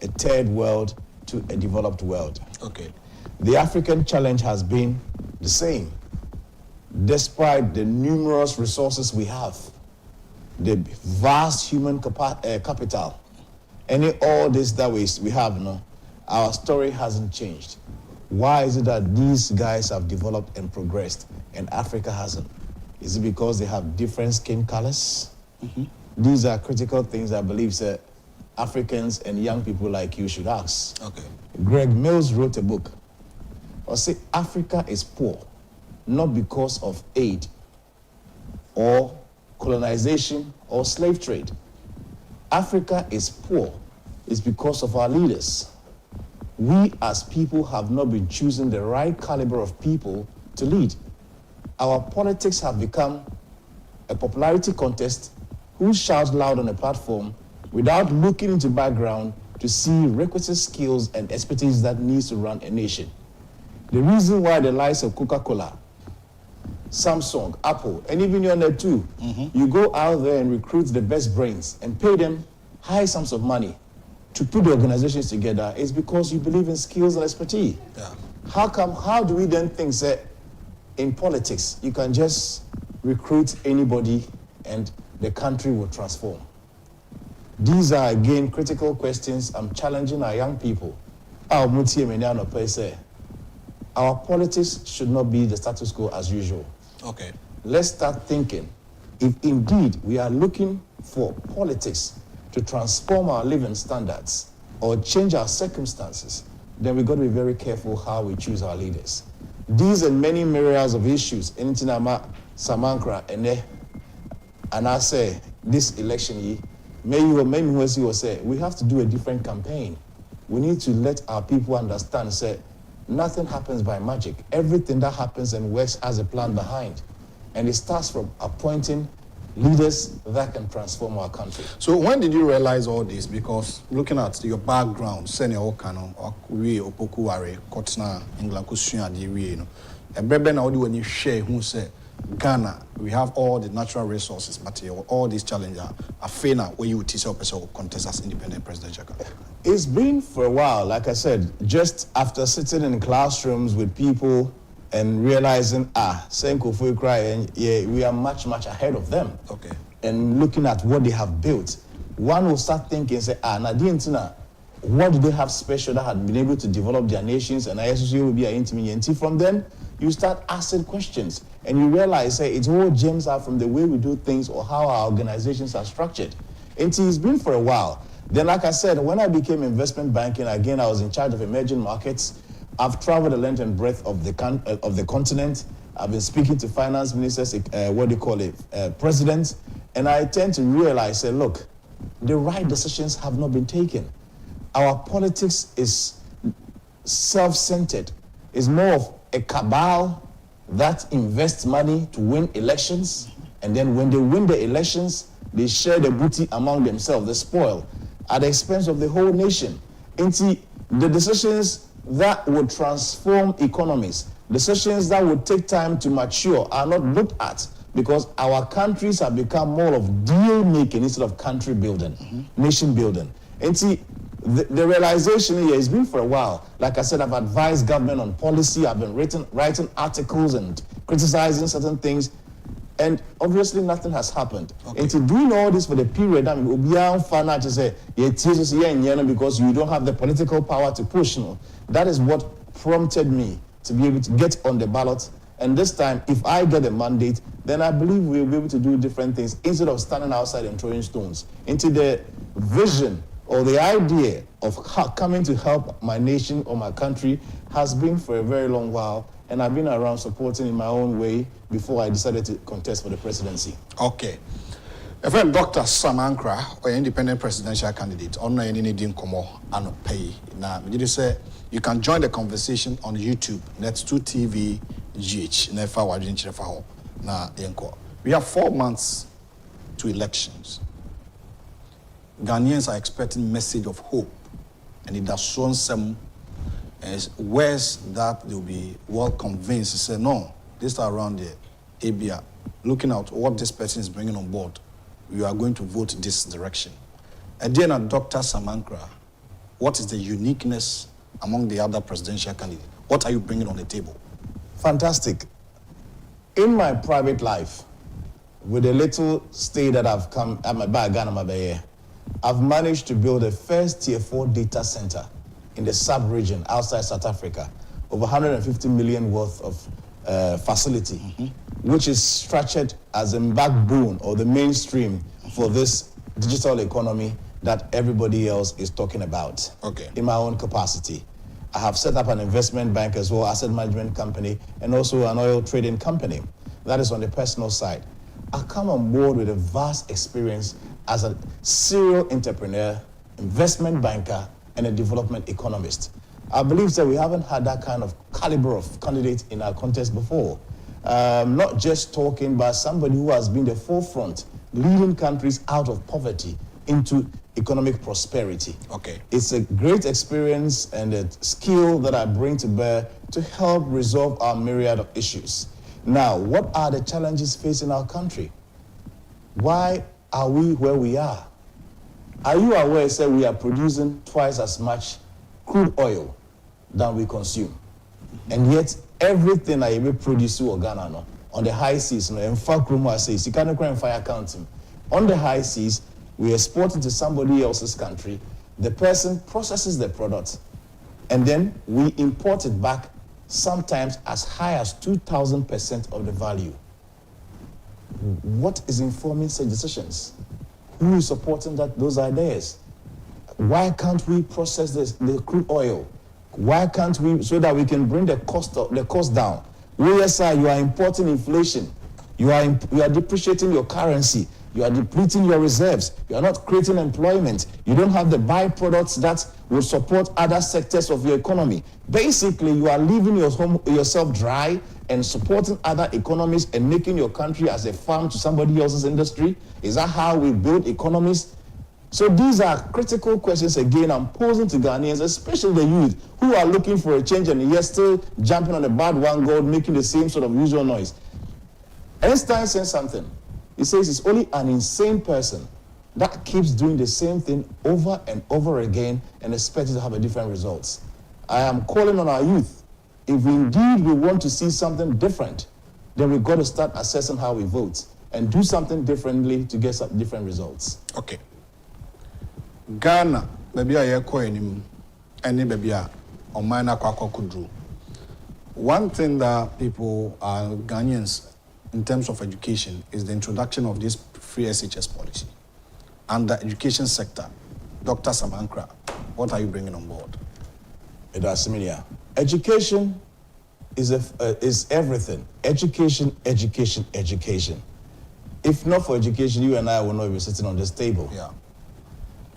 a third world to a developed world. Okay. The African challenge has been the same. Despite the numerous resources we have, the vast human capital, all this that we have, our story hasn't changed. Why is it that these guys have developed and progressed and Africa hasn't? Is it because they have different skin colors? These are critical things I believe that Africans and young people like you should ask. Okay. Greg Mills wrote a book. Say Africa is poor, not because of aid or colonization or slave trade. Africa is poor, it's because of our leaders. We as people have not been choosing the right caliber of people to lead. Our politics have become a popularity contest who shouts loud on a platform without looking into background to see requisite skills and expertise that needs to run a nation. The reason why the likes of Coca-Cola, Samsung, Apple, and even Yonet too, you go out there and recruit the best brains and pay them high sums of money to put the organizations together is because you believe in skills and expertise. Yeah. How do we then think that in politics you can just recruit anybody and the country will transform? These are again critical questions I'm challenging our young people. Our politics should not be the status quo as usual. Okay. Let's start thinking. If indeed we are looking for politics to transform our living standards or change our circumstances, then we've got to be very careful how we choose our leaders. These and many myriads of issues in Ankrah and I say this election we have to do a different campaign. We need to let our people understand say nothing happens by magic. Everything that happens and works has a plan behind. And it starts from appointing leaders that can transform our country. So when did you realize all this? Because looking at your background, senior Okano, we Opokuware, Kotna, England, Kusuya, Diwi, and Bebe now when you share who say Ghana, we have all the natural resources, but all these challenges are fair when you teach up as a contest as independent presidential candidate. It's been for a while, like I said, just after sitting in classrooms with people and realizing, we are much, much ahead of them. Okay. And looking at what they have built, one will start thinking, say, what do they have special that had been able to develop their nations? And I associate will be an intimate. From then, you start asking questions and you realize, say, it's all gems out from the way we do things or how our organizations are structured. And it's been for a while. Then, like I said, when I became investment banking, again, I was in charge of emerging markets. I've traveled the length and breadth of the continent. I've been speaking to finance ministers, presidents, and I tend to realize, say, look, the right decisions have not been taken. Our politics is self-centered. It's more of a cabal that invests money to win elections, and then when they win the elections, they share the booty among themselves, the spoil, at the expense of the whole nation. The decisions that would transform economies, decisions that would take time to mature are not looked at because our countries have become more of deal making instead of country building, nation building. The realization here has been for a while. Like I said, I've advised government on policy, I've been writing articles and criticizing certain things, and obviously nothing has happened. Okay. And to do all this for the period, because you don't have the political power to push. That is what prompted me to be able to get on the ballot. And this time, if I get a mandate, then I believe we'll be able to do different things instead of standing outside and throwing stones. Into the vision or the idea of coming to help my nation or my country has been for a very long while, and I've been around supporting in my own way before I decided to contest for the presidency. Okay. A friend, Dr. Sam Ankrah, or independent presidential candidate, on any needing Komo and pay. Now, you say you can join the conversation on YouTube. That's 2TV GH. We have 4 months to elections. Ghanaians are expecting message of hope, and it has shown some ways that they'll be well convinced to say, no, this time around the ABA, looking at what this person is bringing on board, we are going to vote this direction. Again, Dr. Sam Ankrah, what is the uniqueness among the other presidential candidates? What are you bringing on the table? Fantastic. In my private life, with a little stay that I've come at my bag, I've managed to build a first tier 4 data center in the sub-region outside South Africa, over 150 million worth of facility, which is structured as a backbone or the mainstream for this digital economy that everybody else is talking about. Okay. In my own capacity, I have set up an investment bank as well, asset management company, and also an oil trading company. That is on the personal side. I come on board with a vast experience as a serial entrepreneur, investment banker, and a development economist. I believe that we haven't had that kind of caliber of candidate in our contest before. Not just talking, but somebody who has been the forefront, leading countries out of poverty into economic prosperity. Okay. It's a great experience and a skill that I bring to bear to help resolve our myriad of issues. Now, what are the challenges facing our country? Why are we where we are? Are you aware, sir, we are producing twice as much crude oil than we consume? And yet, everything that we produce in Ghana on the high seas, in fact, I say, you can't cry and fire counting. On the high seas, we export it to somebody else's country. The person processes the product, and then we import it back, sometimes as high as 2,000% of the value. What is informing such decisions? Who is supporting those ideas? Why can't we process the crude oil? Why can't we, so that we can bring the cost down? Yes, sir, you are importing inflation. You are depreciating your currency. You are depleting your reserves. You are not creating employment. You don't have the byproducts that will support other sectors of your economy. Basically, you are leaving yourself dry and supporting other economies and making your country as a farm to somebody else's industry. Is that how we build economies? So these are critical questions, again, I'm posing to Ghanaians, especially the youth, who are looking for a change and yet still jumping on the bandwagon, making the same sort of usual noise. Einstein said something. He says it's only an insane person that keeps doing the same thing over and over again and expecting to have a different results. I am calling on our youth. If indeed we want to see something different, then we've got to start assessing how we vote and do something differently to get some different results. Okay. Ghana, maybe I call him, any baby on mine could do. One thing that people are Ghanaians in terms of education is the introduction of this free SHS policy. And the education sector, Dr. Sam Ankrah, what are you bringing on board? Education is everything. Education, education, education. If not for education, you and I will not be sitting on this table. Yeah.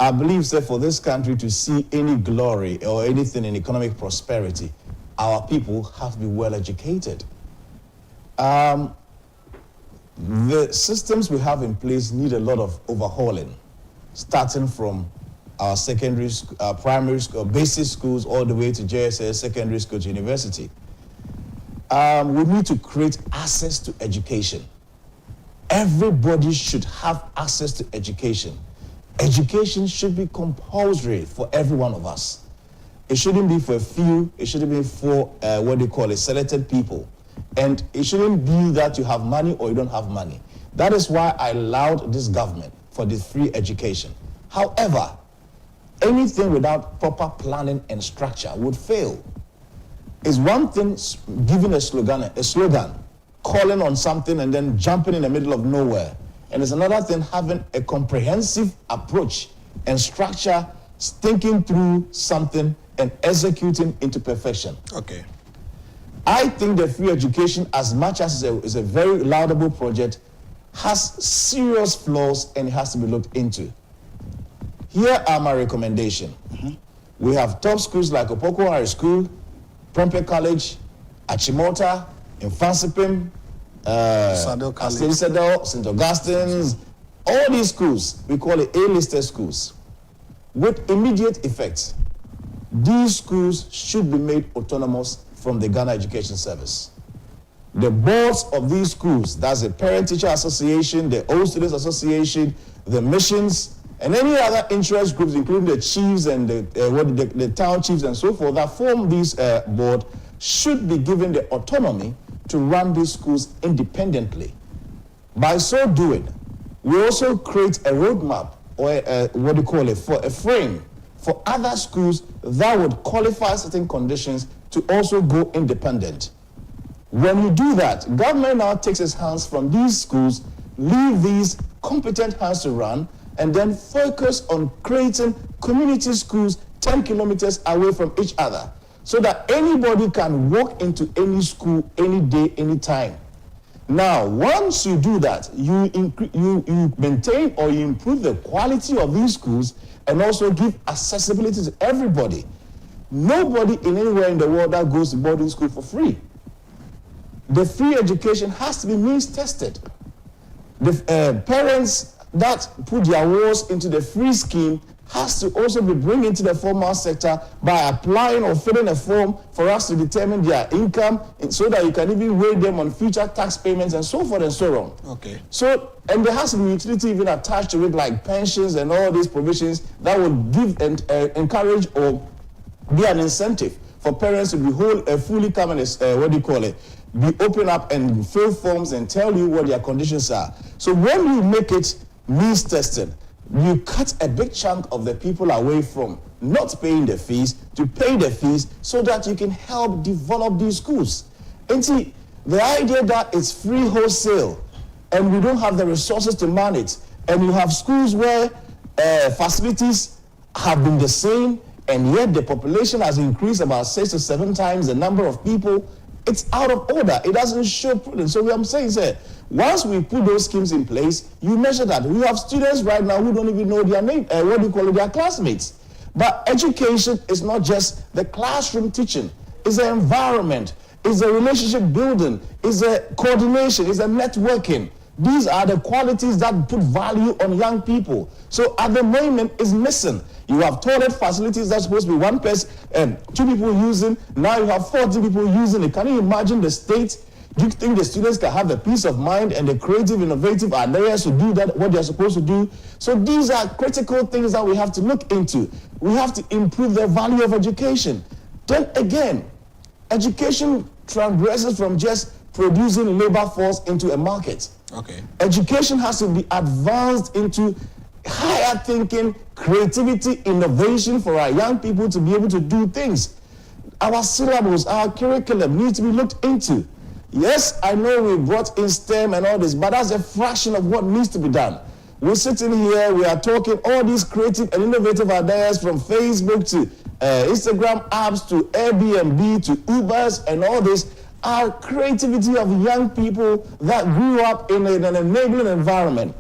I believe that for this country to see any glory or anything in economic prosperity, our people have to be well educated. The systems we have in place need a lot of overhauling, starting from our secondary, primary school, basic schools, all the way to JSS, secondary school to university. We need to create access to education. Everybody should have access to education. Education should be compulsory for every one of us. It shouldn't be for a few, it shouldn't be for what they call selected people. And it shouldn't be that you have money or you don't have money. That is why I allowed this government for the free education. However, anything without proper planning and structure would fail. It's one thing giving a slogan, calling on something and then jumping in the middle of nowhere. And it's another thing having a comprehensive approach and structure, thinking through something and executing into perfection. Okay. I think the free education, as much as it's a very laudable project, has serious flaws and it has to be looked into. Here are my recommendations. We have top schools like Opoko High School, Prempeh College, Achimota, Infansipim, Sadel, St. Augustine's, all these schools, we call it A-listed schools. With immediate effect, these schools should be made autonomous from the Ghana Education Service. The boards of these schools, that's the Parent-Teacher Association, the Old Students Association, the missions, and any other interest groups, including the chiefs and the town chiefs and so forth, that form this board, should be given the autonomy to run these schools independently. By so doing, we also create a roadmap, or for a frame for other schools that would qualify certain conditions to also go independent. When you do that, government now takes its hands from these schools, leave these competent hands to run, and then focus on creating community schools 10 kilometers away from each other, so that anybody can walk into any school any day, any time. Now, once you do that, you maintain or you improve the quality of these schools and also give accessibility to everybody. Nobody in anywhere in the world that goes to boarding school for free. The free education has to be means tested. The parents that put their awards into the free scheme has to also be brought into the formal sector by applying or filling a form for us to determine their income, so that you can even weigh them on future tax payments and so forth and so on. Okay. So, and there has to be utility even attached to it, like pensions and all these provisions that will give and encourage or be an incentive for parents to be fully come and be open up and fill forms and tell you what their conditions are. So when you make it means tested, you cut a big chunk of the people away from not paying the fees to pay the fees, so that you can help develop these schools. And see, the idea that it's free wholesale and we don't have the resources to manage, and you have schools where facilities have been the same, and yet the population has increased about 6 to 7 times the number of people, it's out of order. It doesn't show prudence. So what I'm saying is, once we put those schemes in place, you measure that. We have students right now who don't even know their name, their classmates. But education is not just the classroom teaching. It's the environment. It's the relationship building. It's the coordination. It's the networking. These are the qualities that put value on young people. So at the moment, it's missing. You have toilet facilities that's supposed to be 1 person, 2 people using. Now you have 40 people using it. Can you imagine the state? Do you think the students can have the peace of mind and the creative, innovative ideas to do that, what they're supposed to do? So these are critical things that we have to look into. We have to improve the value of education. Then again, education transgresses from just producing labor force into a market. Okay. Education has to be advanced into higher thinking, creativity, innovation for our young people to be able to do things. Our syllabus, our curriculum needs to be looked into. Yes, I know we brought in STEM and all this, but that's a fraction of what needs to be done. We're sitting here, we are talking all these creative and innovative ideas, from Facebook to Instagram apps to Airbnb to Ubers and all this, are creativity of young people that grew up in an enabling environment.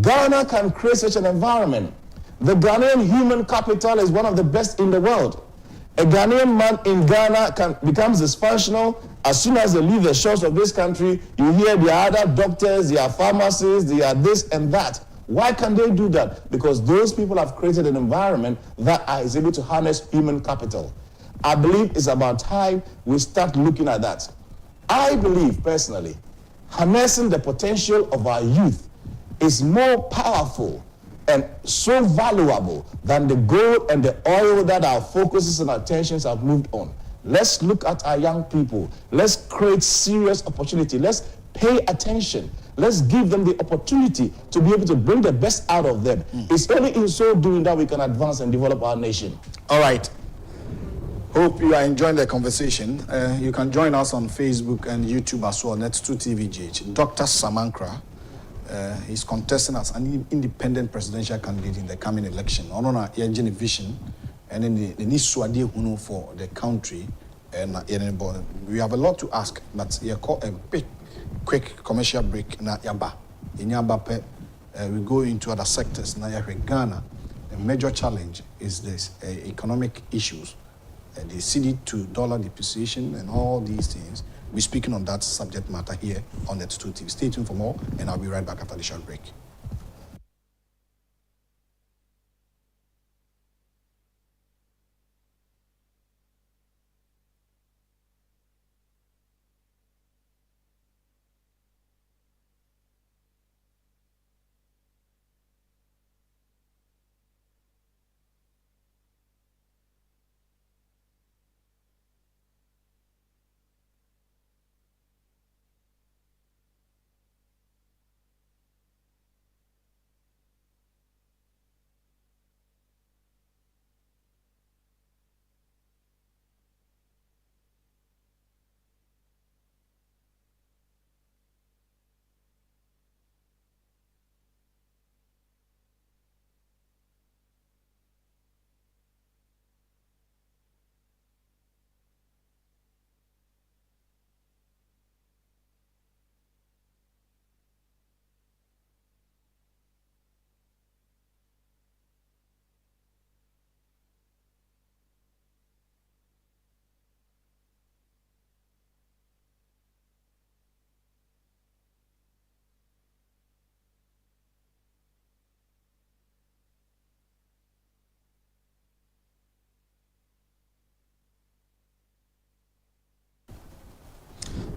Ghana can create such an environment. The Ghanaian human capital is one of the best in the world. A Ghanaian man in Ghana becomes dysfunctional as soon as they leave the shores of this country. You hear there are other doctors, there are pharmacists, there are this and that. Why can they do that? Because those people have created an environment that is able to harness human capital. I believe it's about time we start looking at that. I believe personally, harnessing the potential of our youth is more powerful and so valuable than the gold and the oil that our focuses and attentions have moved on. Let's look at our young people. Let's create serious opportunity. Let's pay attention. Let's give them the opportunity to be able to bring the best out of them. It's only in so doing that we can advance and develop our nation. All right. Hope you are enjoying the conversation. You can join us on Facebook and YouTube as well. Net2 TVGH. Dr. Sam Ankrah is contesting as an independent presidential candidate in the coming election. On a vision and then the need for the country. And we have a lot to ask, but you call a quick commercial break. Na yaba, in yaba, we go into other sectors. Na Ghana, a major challenge is this economic issues. The CD to dollar depreciation and all these things. We're speaking on that subject matter here on Net2 TV. Stay tuned for more, and I'll be right back after the short break.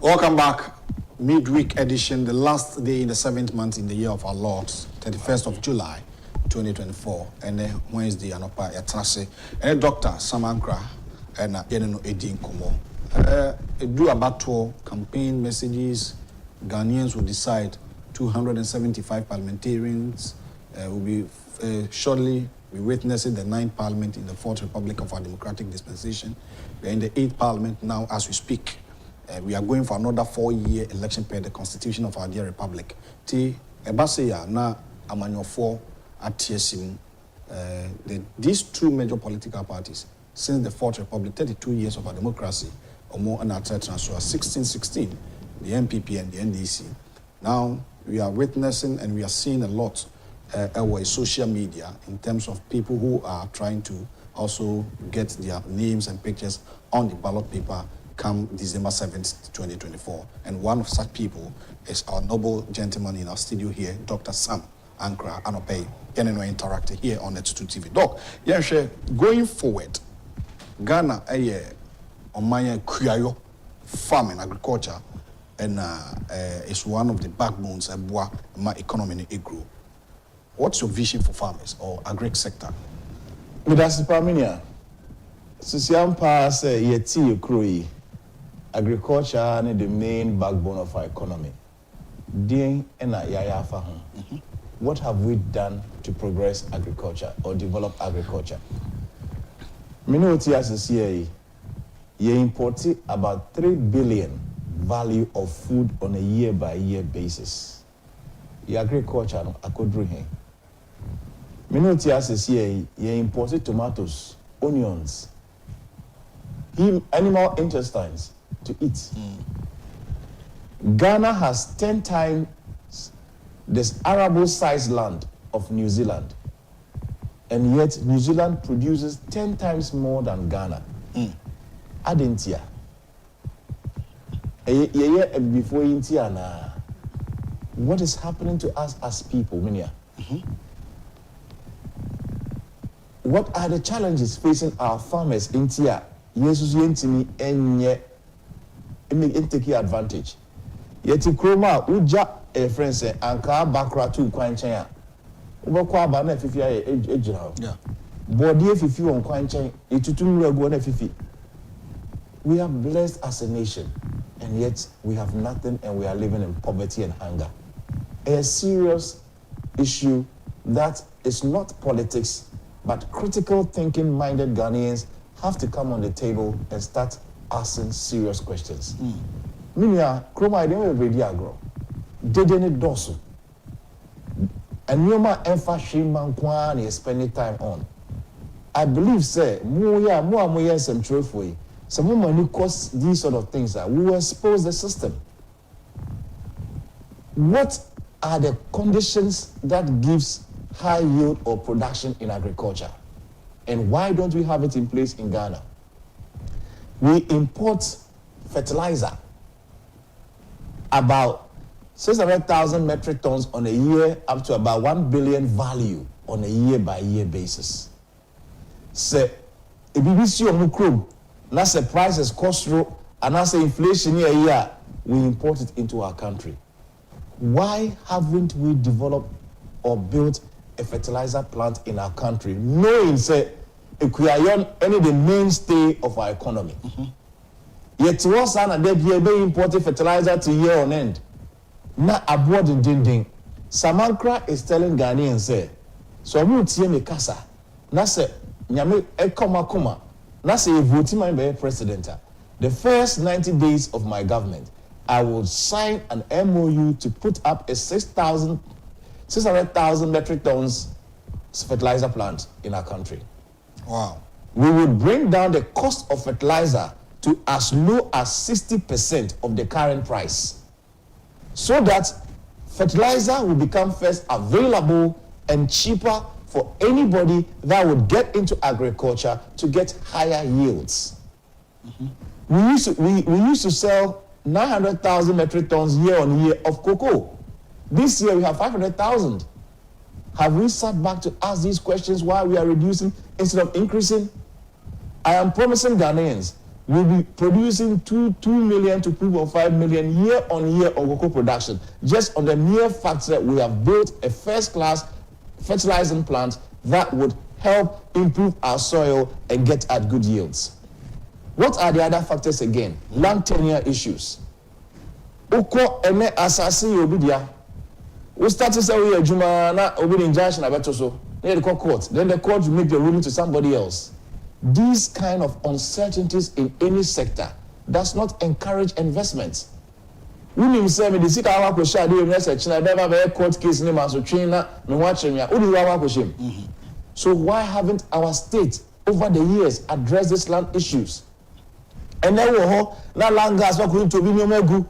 Welcome back. Midweek edition, the last day in the 7th month in the year of our Lord, 31st of July, 2024. And then Wednesday, Anopa Yatrase. And Dr. Sam Ankrah and Yeneno Edin Komo. Do a battle campaign messages. Ghanaians will decide 275 parliamentarians will be shortly we witnessing the 9th parliament in the 4th Republic of our democratic dispensation. We are in the 8th parliament now as we speak. We are going for another 4-year election per the constitution of our dear republic. Ti ebaseya na amanyofo atiesim. These two major political parties since the 4th Republic, 32 years of our democracy, or more on our transfer, 1616, the MPP and the NDC. Now we are witnessing and we are seeing a lot over social media in terms of people who are trying to also get their names and pictures on the ballot paper come December 7th, 2024. And one of such people is our noble gentleman in our studio here, Dr. Sam Ankrah Anopei, Keneno Interactive here on Net2 TV. Doc, going forward, Ghana Omaya Kuyayo, farming, agriculture, and is one of the backbones of my economy in Igro. What's your vision for farmers or agri sector? That's the Paminia. Susiampa say yeti kroi. Agriculture is the main backbone of our economy. What have we done to progress agriculture or develop agriculture? Minority as a you import about 3 billion value of food on a year-by-year basis. The agriculture I could bring. Minority as a you import tomatoes, onions, animal intestines to eat. Ghana has 10 times this arable-sized land of New Zealand, and yet New Zealand produces 10 times more than Ghana. Adentia. Before Intiana, what is happening to us as people, Minia? What are the challenges facing our farmers in Tia? Jesus yentimi enye take advantage. Yeti kroma uja friend say Ankrah bakra tu kwanchen a. Ubakwa aba na fifi aye ejira. Yeah. Body fifi on kwanchen etutum regu na fifi. We are blessed as a nation, and yet we have nothing and we are living in poverty and hunger. A serious issue that is not politics, but critical thinking minded Ghanaians have to come on the table and start asking serious questions. Minya, Chroma, I don't ready agro. Didn't it dosu? And you ma emphasis man kwani spending time on. I believe, say, more some truth for you. Some money cause these sort of things that we will expose the system. What are the conditions that gives high yield or production in agriculture? And why don't we have it in place in Ghana? We import fertilizer, about 600,000 metric tons on a year, up to about 1 billion value on a year-by-year basis. Say, if BBC on Chrome, that's the prices cost through, and that's the inflation year, we import it into our country. Why haven't we developed or built a fertilizer plant in our country, knowing, say, if we are any the mainstay of our economy? Yet to us, and they be imported fertilizer to year on end. Na aboard the ding. Ankrah is telling Ghanaians, say, so I'm going me kasa. Na say, nyame ekoma. Na say, vote my be president. The first 90 days of my government, I will sign an MOU to put up a 600,000 metric tons fertilizer plant in our country. Wow. We would bring down the cost of fertilizer to as low as 60% of the current price, so that fertilizer will become first available and cheaper for anybody that would get into agriculture to get higher yields. We used to sell 900,000 metric tons year on year of cocoa. This year we have 500,000. Have we sat back to ask these questions why we are reducing instead of increasing? I am promising Ghanaians we'll be producing 2 million to 2.5 million year on year of cocoa production, just on the mere fact that we have built a first-class fertilizing plant that would help improve our soil and get at good yields. What are the other factors again? Land tenure issues. Uko ene asasi obidia. We start to say we are Juma na obi injunction abeto so. Then the court. Then the court will make the ruling to somebody else. These kind of uncertainties in any sector does not encourage investments. We need say me the sika awa ko shade we research na be ba court case ni maso twina no wa chenya. Udi wa ko shem. So why haven't our state over the years addressed these land issues? And then we ho na land gas wa ko to bi ni omegu.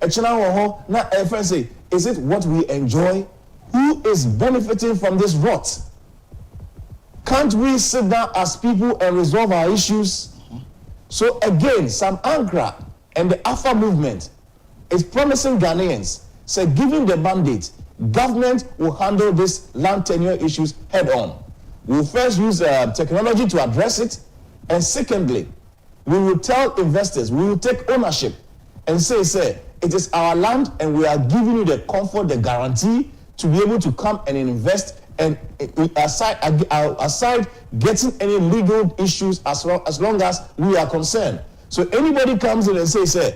E china wo ho na e friend say, is it what we enjoy? Who is benefiting from this rot? Can't we sit down as people and resolve our issues? So again, Sam Ankrah and the Alpha movement is promising Ghanaians, say given the mandate, government will handle these land tenure issues head on. We'll first use technology to address it, and secondly, we will tell investors, we will take ownership and say, it is our land and we are giving you the comfort, the guarantee to be able to come and invest, and aside getting any legal issues as long as we are concerned. So anybody comes in and says, so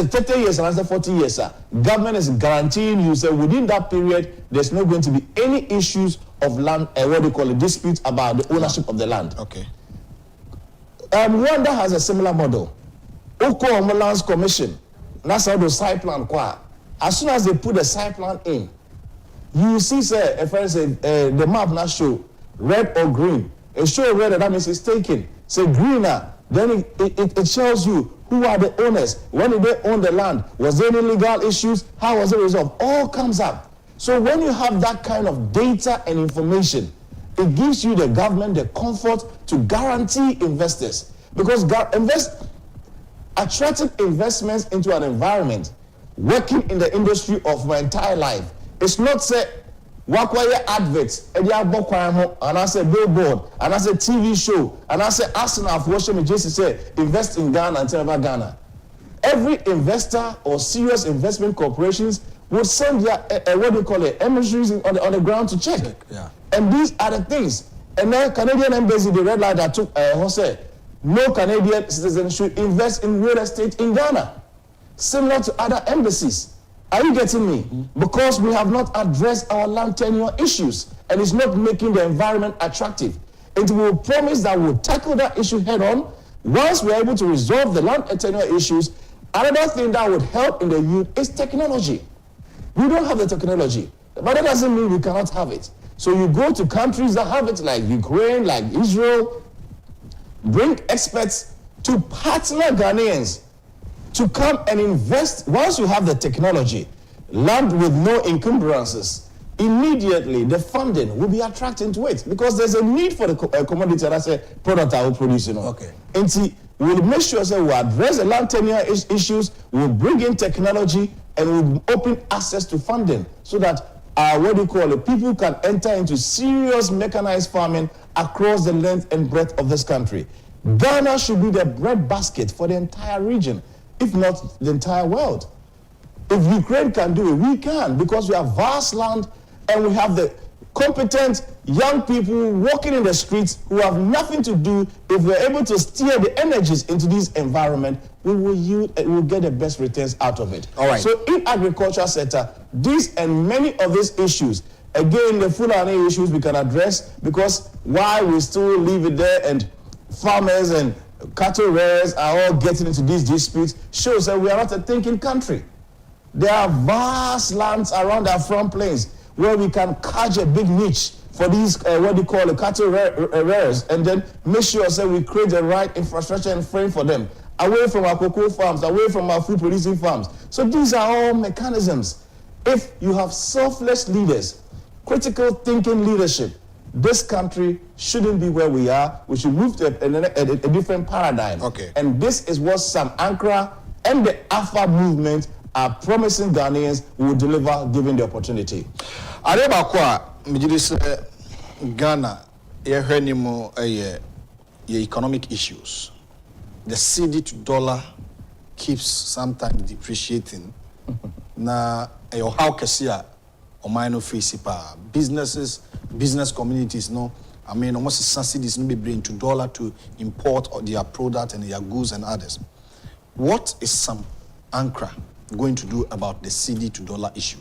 30 years and after 40 years, government is guaranteeing you, say within that period, there's not going to be any issues of land, what they call a dispute about the ownership of the land. Okay. Rwanda has a similar model. Oko Lands Commission, that's how the side plan qua. As soon as they put the side plan in, you see, say, if I say the map now show red or green. It show red, that means it's taken. Say greener, then it shows you who are the owners. When did they own the land? Was there any legal issues? How was it resolved? All comes up. So when you have that kind of data and information, it gives you the government the comfort to guarantee investors, because attracting investments into an environment, working in the industry of my entire life, it's not say wakwaya adverts, and I say billboard, and I say TV show, and I say Arsenal of Washington just say invest in Ghana and tell about Ghana. Every investor or serious investment corporations would send their what do you call it, emissaries on the ground to check. Yeah. And these are the things. And then Canadian embassy, the red light that took Jose, no Canadian citizen should invest in real estate in Ghana, similar to other embassies. Are you getting me? Because we have not addressed our land tenure issues, and it's not making the environment attractive. And we will promise that we'll tackle that issue head on. Once we're able to resolve the land tenure issues, another thing that would help in the youth is technology. We don't have the technology, but that doesn't mean we cannot have it. So you go to countries that have it, like Ukraine, like Israel, bring experts to partner Ghanaians to come and invest. Once you have the technology, land with no encumbrances, immediately the funding will be attracted to it because there's a need for the commodity that's a product I will produce. Okay. And see, we'll make sure that we address the land tenure issues, we'll bring in technology, and we'll open access to funding so that people can enter into serious mechanized farming across the length and breadth of this country. Ghana should be the breadbasket for the entire region, if not the entire world. If Ukraine can do it, we can, because we have vast land and we have the competent young people walking in the streets who have nothing to do. If we're able to steer the energies into this environment, we will get the best returns out of it. All right. So in agriculture sector, these and many of these issues, again, the Fulani issues we can address, because why we still leave it there and farmers and cattle rearers are all getting into these disputes shows that we are not a thinking country. There are vast lands around our front plains where we can catch a big niche for these, cattle rearers, and then make sure that we create the right infrastructure and frame for them, away from our cocoa farms, away from our food producing farms. So these are all mechanisms. If you have selfless leaders, critical thinking leadership, this country shouldn't be where we are. We should move to a different paradigm. Okay. And this is what Sam Ankrah and the AFA movement are promising Ghanaians will deliver given the opportunity. Arebakwa, Mijidis Ghana, economic issues. The cedi to dollar keeps sometimes depreciating. Na how kesia o mine face pa business communities almost subsidies no be bring to dollar to import their product and their goods and others. What is some Ankrah going to do about the cedi to dollar issue?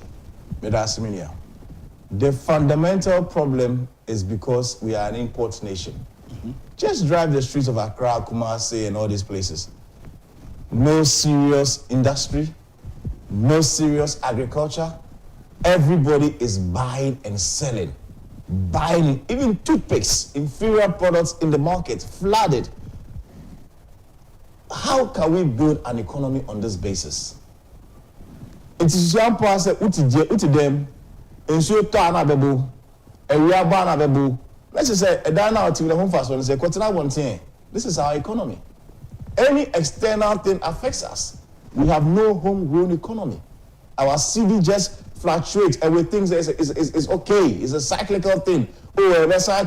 The fundamental problem is because we are an import nation. Just drive the streets of Accra, Kumasi, and all these places. No serious industry, no serious agriculture. Everybody is buying and selling. Buying even toothpicks, inferior products in the market, flooded. How can we build an economy on this basis? It is young person uti them ensure tana bebu ewia na bebu. Let's just say a dana or the home fast one say kwatena one thing. This is our economy. Any external thing affects us. We have no homegrown economy. Our cedi just fluctuates. Everything is okay. It's a cyclical thing. Oh, let's say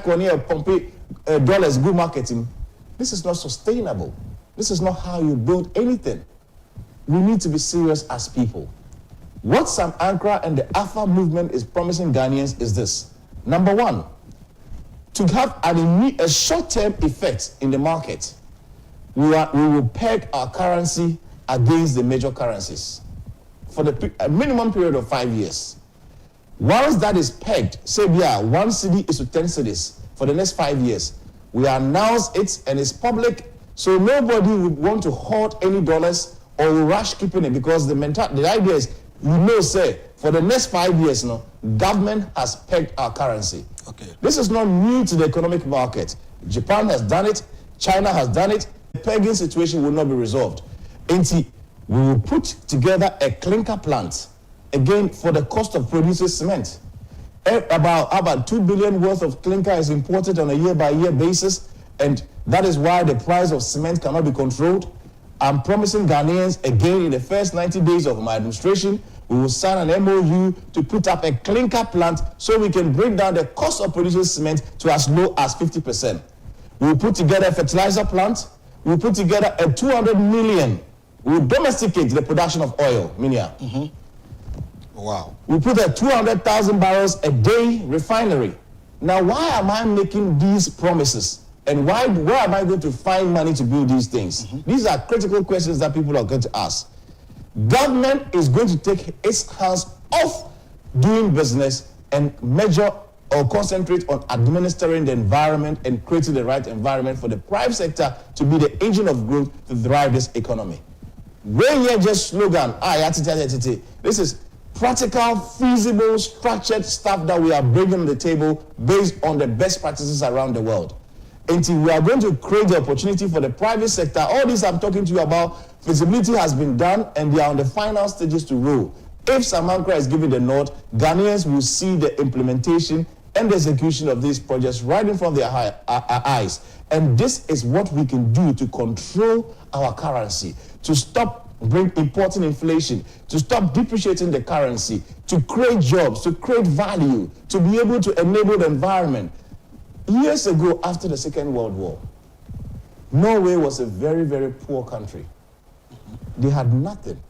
pump dollars good marketing. This is not sustainable. This is not how you build anything. We need to be serious as people. What Sam Ankrah and the AFA movement is promising Ghanaians is this. Number one, to have a short-term effect in the market, we will peg our currency against the major currencies for a minimum period of 5 years. Once that is pegged, say, yeah, 1 cedi is to 10 cedis for the next 5 years, we announce it and it's public, so nobody would want to hoard any dollars or rush keeping it, because the idea is, say, for the next 5 years, government has pegged our currency. Okay. This is not new to the economic market. Japan has done it. China has done it. The pegging situation will not be resolved. We will put together a clinker plant, again, for the cost of producing cement. About 2 billion worth of clinker is imported on a year-by-year basis, and that is why the price of cement cannot be controlled. I'm promising Ghanaians, again, in the first 90 days of my administration, we will sign an MOU to put up a clinker plant so we can bring down the cost of producing cement to as low as 50%. We will put together a fertilizer plant. We will put together a 200 million. We will domesticate the production of oil, Minia. Wow. We put a 200,000 barrels a day refinery. Now, why am I making these promises? And where am I going to find money to build these things? These are critical questions that people are going to ask. Government is going to take its hands off doing business and measure or concentrate on administering the environment and creating the right environment for the private sector to be the engine of growth to drive this economy. When you just slogan, this is practical, feasible, structured stuff that we are bringing on the table based on the best practices around the world. Until we are going to create the opportunity for the private sector. All this I'm talking to you about, feasibility has been done and they are on the final stages to roll. If Ankrah is giving the nod, Ghanaians will see the implementation and the execution of these projects right in front of their eyes. And this is what we can do to control our currency, to stop importing inflation, to stop depreciating the currency, to create jobs, to create value, to be able to enable the environment. Years ago, after the Second World War, Norway was a very, very poor country. They had nothing.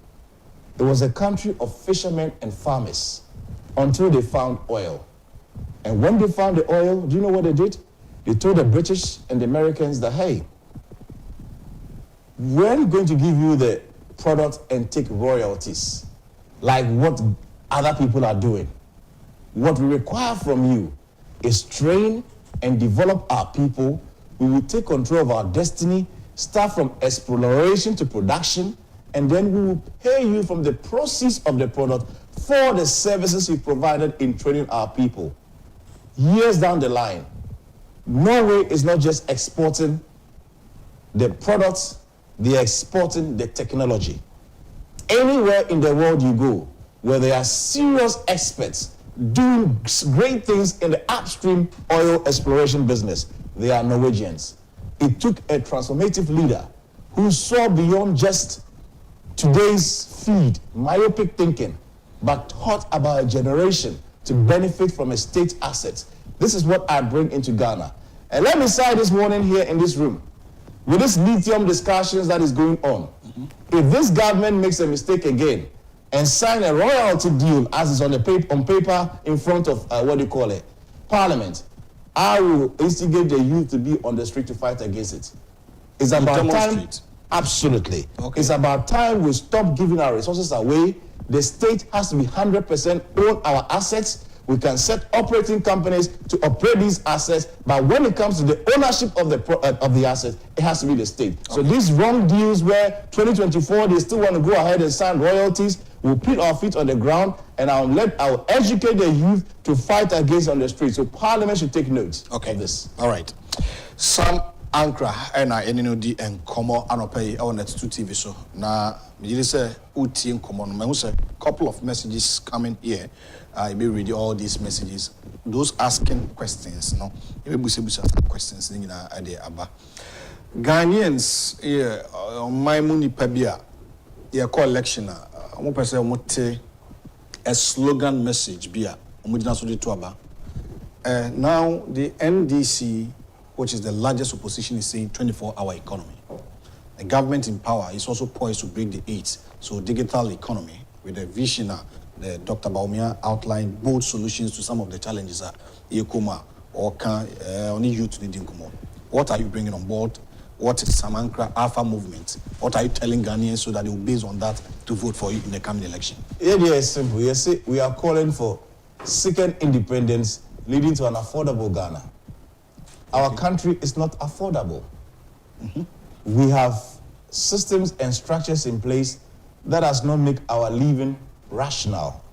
It was a country of fishermen and farmers until they found oil. And when they found the oil, do you know what they did? They told the British and the Americans that, hey, we're going to give you the product and take royalties, like what other people are doing. What we require from you is train and develop our people. We will take control of our destiny, start from exploration to production, and then we will pay you from the proceeds of the product for the services you provided in training our people. Years down the line, Norway is not just exporting the products, they are exporting the technology. Anywhere in the world you go, where there are serious experts doing great things in the upstream oil exploration business, they are Norwegians. It took a transformative leader who saw beyond just today's feed, myopic thinking, but thought about a generation to benefit from a state asset. This is what I bring into Ghana. And let me say this morning here in this room, with this lithium discussions that is going on, if this government makes a mistake again and sign a royalty deal as is on paper in front of Parliament, I will instigate the youth to be on the street to fight against it. It's about time. Absolutely. Okay. It's about time we stop giving our resources away. The state has to be 100% own our assets. We can set operating companies to operate these assets, but when it comes to the ownership of the assets, it has to be the state. Okay. So these wrong deals where 2024 they still want to go ahead and sign royalties, we'll put our feet on the ground, and I'll educate the youth to fight against on the street. So Parliament should take note of this. All right. Some Ankrah and I di and Komo Anopay on Net 2 TV so na me say uti in common. Me say couple of messages coming here. I may read all these messages. Those asking questions, no. You may say questions in ade aba. Ghanaians my money pebia your collection one person mote a slogan message bia omudina so de to aba. Now the NDC, which is the largest opposition, is saying 24-hour economy. The government in power is also poised to break the 8. So digital economy with the vision the Dr. Baumia outlined bold solutions to some of the challenges that Yekuma or can only you to the Dinkumo. What are you bringing on board? What is Ankrah Alpha movement? What are you telling Ghanaians so that they will base on that to vote for you in the coming election? Yeah, it's simple. You see, we are calling for second independence leading to an affordable Ghana. Our country is not affordable. We have systems and structures in place that does not make our living rational.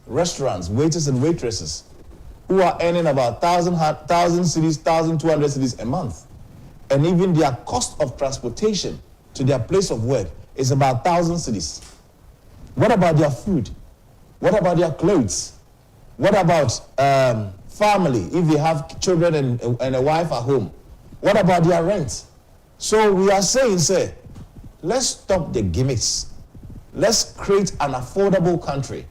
Restaurants, waiters and waitresses who are earning about 1,000 cedis, 1,200 cedis a month. And even their cost of transportation to their place of work is about 1,000 cedis. What about their food? What about their clothes? What about family, if they have children and a wife at home? What about their rent? So we are saying, let's stop the gimmicks. Let's create an affordable country.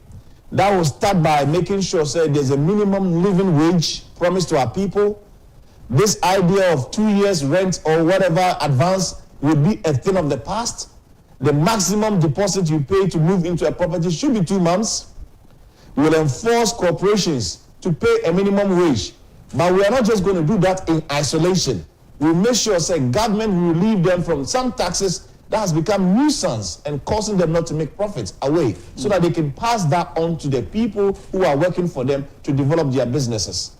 That will start by making sure, there's a minimum living wage promised to our people. This idea of 2 years rent or whatever advance will be a thing of the past. The maximum deposit you pay to move into a property should be 2 months. We will enforce corporations to pay a minimum wage. But we are not just going to do that in isolation. We'll make sure, government will relieve them from some taxes that has become nuisance and causing them not to make profits away, so that they can pass that on to the people who are working for them to develop their businesses.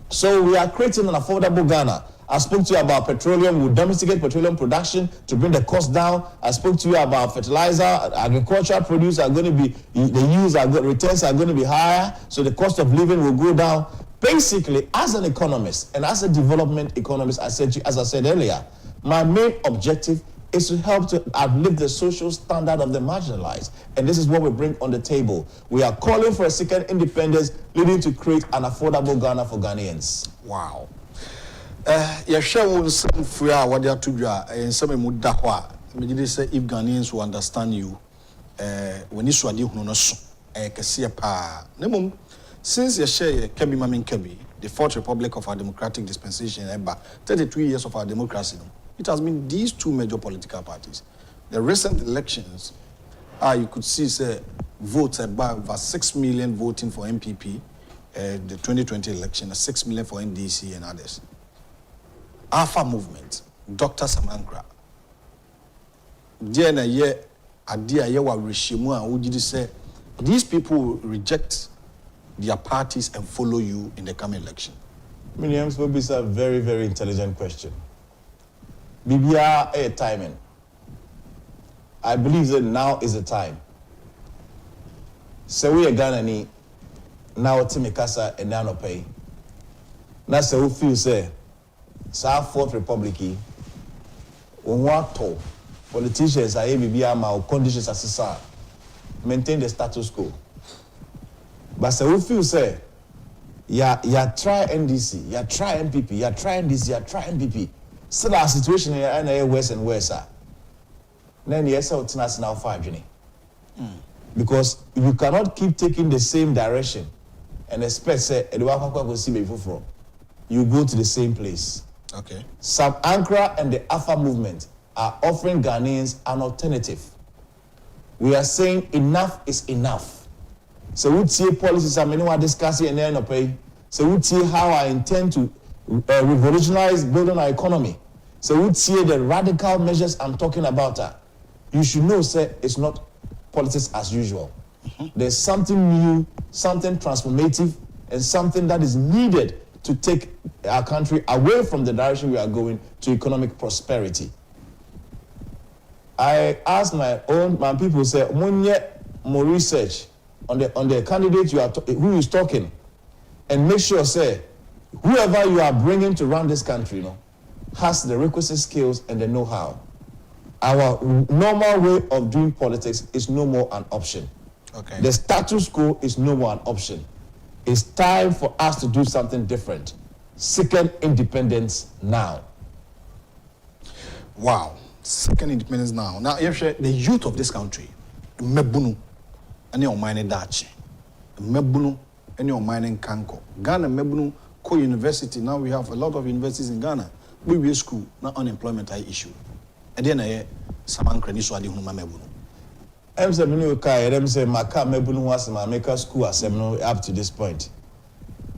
So we are creating an affordable Ghana. I spoke to you about petroleum. We domesticate petroleum production to bring the cost down. I spoke to you about fertilizer. Agricultural produce are going to be, returns are going to be higher, so the cost of living will go down. Basically, as an economist and as a development economist, as I said earlier, my main objective is to help to uplift the social standard of the marginalized. And this is what we bring on the table. We are calling for a second independence, leading to create an affordable Ghana for Ghanaians. Wow. Some free what they are to do, and some mudahwa. Me say if Ghanaians will understand you, when you swadi hunono kesiye pa. Nemum since you share Kebi Mamin Kebi, the Fourth Republic of our democratic dispensation, 32 years of our democracy, it has been these two major political parties. The recent elections, you could see say votes about over 6 million voting for MPP, the 2020 election, 6 million for NDC and others. Alpha movement, Dr. Ankrah. Diana ye adia ye wa reshimu a ujidi say these people reject their parties and follow you in the coming election. Miniams will be a very, very intelligent question. Bibia timing. I believe that now is the time. So we are Ghana now Timikasa and now pay. That's how we feel say. South Fourth Republic, Unwato, politicians are ABBA conditions as maintain the status quo. But so if you say, ya try NDC, ya try MPP, ya try NDC, ya try MPP, so that situation is worse and worse. Then yes, it's now 5 Guinea. Because you cannot keep taking the same direction and expect say you go to the same place. Okay. Some Ankrah and the Alpha movement are offering Ghanaians an alternative. We are saying enough is enough. So we see policies I'm anyone discussing and then pay. So we see how I intend to revolutionize building our economy. So we see the radical measures I'm talking about. You should know, sir, it's not politics as usual. There's something new, something transformative, and something that is needed to take our country away from the direction we are going to economic prosperity. I asked my people, say, when you more research on the candidate who is talking, and make sure, say, whoever you are bringing to run this country, has the requisite skills and the know-how. Our normal way of doing politics is no more an option. Okay. The status quo is no more an option. It's time for us to do something different. Second independence now. Wow. Second independence now. Now, the youth of this country, Mebunu, and your mining Dachi, Mebunu, and your mining Kanko. Ghana, Mebunu, Co-University. Now we have a lot of universities in Ghana. We will school, not unemployment issue. And then I some Ankrah Niswadi Huma Mebunu. I'm saying, Maka Mebunu was my maker school up to this point.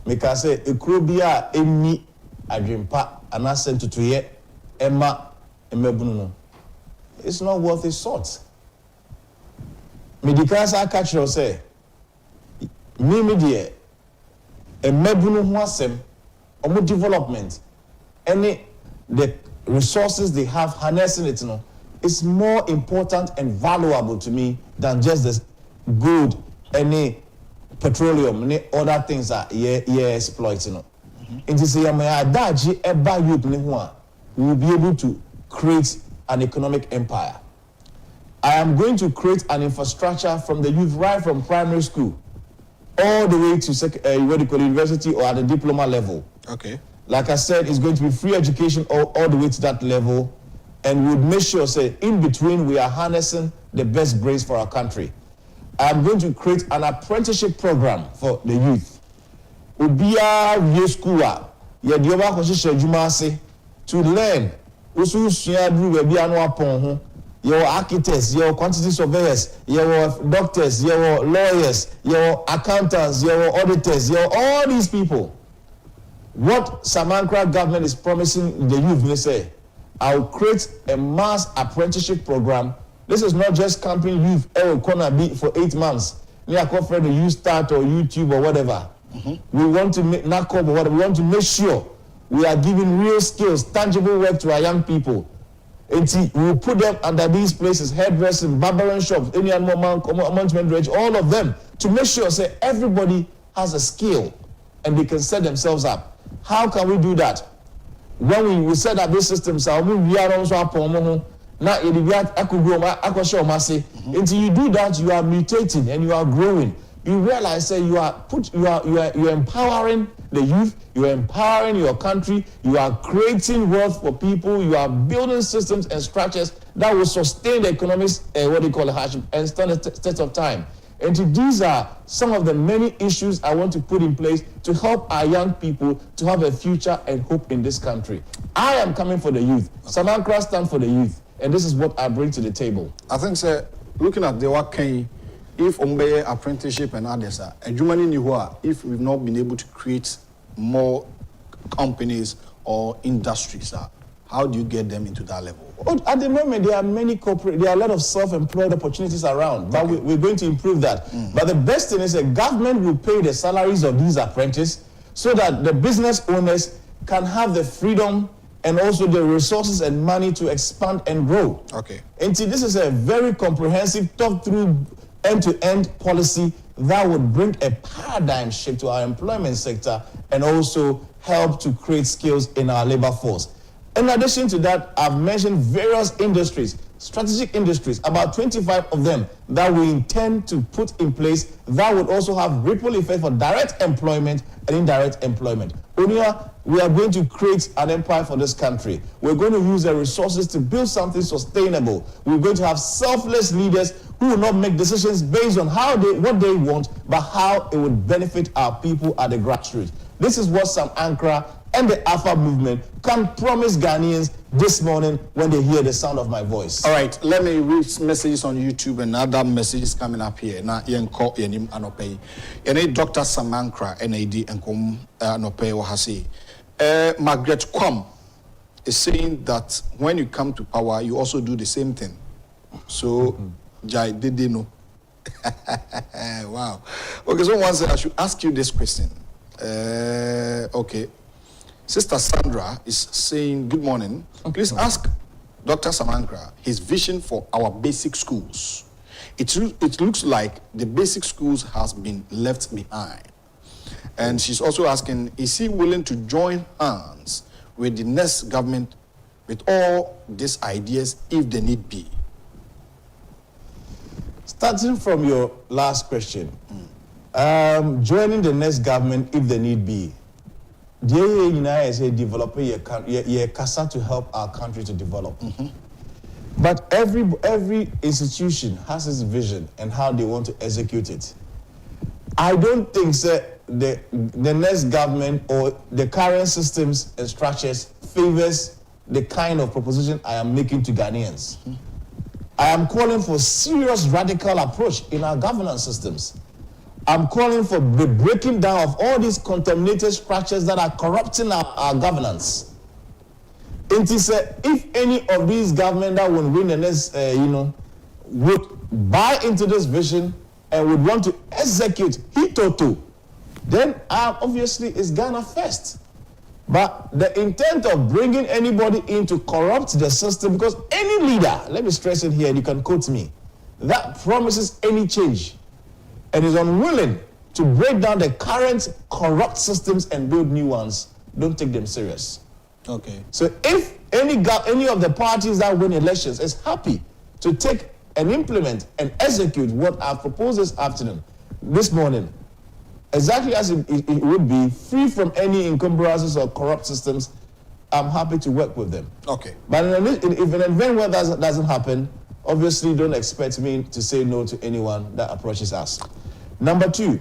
Meka say, Ekrobia, Emi, Adrimpa, and I sent to ye, Emma, Mebunu. It's not worth a salt. Medicals I catch you say, me, dear, a Mebunu wasem, or development, the resources they have harnessing it, is more important and valuable to me than just the gold, any petroleum, any other things that you're exploiting. It is a daji eba youth we will be able to create an economic empire. I am going to create an infrastructure from the youth right from primary school all the way to university or at the diploma level. Okay. Like I said, it's going to be free education all the way to that level. And we'll make sure, say, in between, we are harnessing the best brains for our country. I'm going to create an apprenticeship program for the youth. Ubia ye school, ye dioba koshishe jumase to learn. Usu shiadu webi Agyapong, your architects, your quantity surveyors, your doctors, your lawyers, your accountants, your auditors, all these people. What Ankrah government is promising the youth, they say, I'll create a mass apprenticeship program. This is not just camping youth for 8 months. We are called for the youth start or YouTube or whatever. We want to make NACOB or whatever. We want to make sure we are giving real skills, tangible work to our young people. And we will put them under these places, hairdressing, barbering shops, any animal management range, all of them, to make sure say everybody has a skill and they can set themselves up. How can we do that? When we set up these systems, until you do that, you are mutating and you are growing. You realize that you are empowering the youth, you are empowering your country, you are creating wealth for people, you are building systems and structures that will sustain the economics, hardship and stand the test of time. And these are some of the many issues I want to put in place to help our young people to have a future and hope in this country. I am coming for the youth. Ankrah stand for the youth. And this is what I bring to the table. I think, sir, looking at the work, if Ombe apprenticeship and others are, if we've not been able to create more companies or industries, how do you get them into that level? At the moment, there are a lot of self-employed opportunities around, but we're going to improve that. But the best thing is the government will pay the salaries of these apprentices so that the business owners can have the freedom and also the resources and money to expand and grow. Okay. And see, this is a very comprehensive, thought-through, end-to-end policy that would bring a paradigm shift to our employment sector and also help to create skills in our labor force. In addition to that, I've mentioned various industries, strategic industries, about 25 of them that we intend to put in place that would also have ripple effect for direct employment and indirect employment. Onia, we are going to create an empire for this country. We're going to use the resources to build something sustainable. We're going to have selfless leaders who will not make decisions based on what they want, but how it would benefit our people at the grassroots. This is what Sam Ankrah and the Alpha movement can promise Ghanaians this morning when they hear the sound of my voice. All right, let me read messages on YouTube and other messages coming up here. Now, Yenko Yenim Anope. Yene Dr. Sam Ankrah, NAD, and Anope Wahasi. Margaret Kwam is saying that when you come to power, you also do the same thing. So, Jai did they know? Wow. Okay, so one said I should ask you this question. Okay. Sister Sandra is saying, good morning. Please ask Dr. Sam Ankrah his vision for our basic schools. It looks like the basic schools has been left behind. And she's also asking, is he willing to join hands with the next government with all these ideas if they need be? Starting from your last question, joining the next government if they need be. Is a developer casa to help our country to develop. But every institution has its vision and how they want to execute it. I don't think the next government or the current systems and structures favors the kind of proposition I am making to Ghanaians. I am calling for serious radical approach in our governance systems. I'm calling for the breaking down of all these contaminated structures that are corrupting our governance. It is if any of these government that will win the next, would buy into this vision and would want to execute hitoto, then obviously it's Ghana first. But the intent of bringing anybody in to corrupt the system, because any leader, let me stress it here, and you can quote me, that promises any change and is unwilling to break down the current corrupt systems and build new ones, don't take them serious. Okay. So if any of the parties that win elections is happy to take and implement and execute what I've proposed this morning, exactly as it would be, free from any encumbrances or corrupt systems, I'm happy to work with them. Okay. But if an event where that doesn't happen, obviously don't expect me to say no to anyone that approaches us. Number two,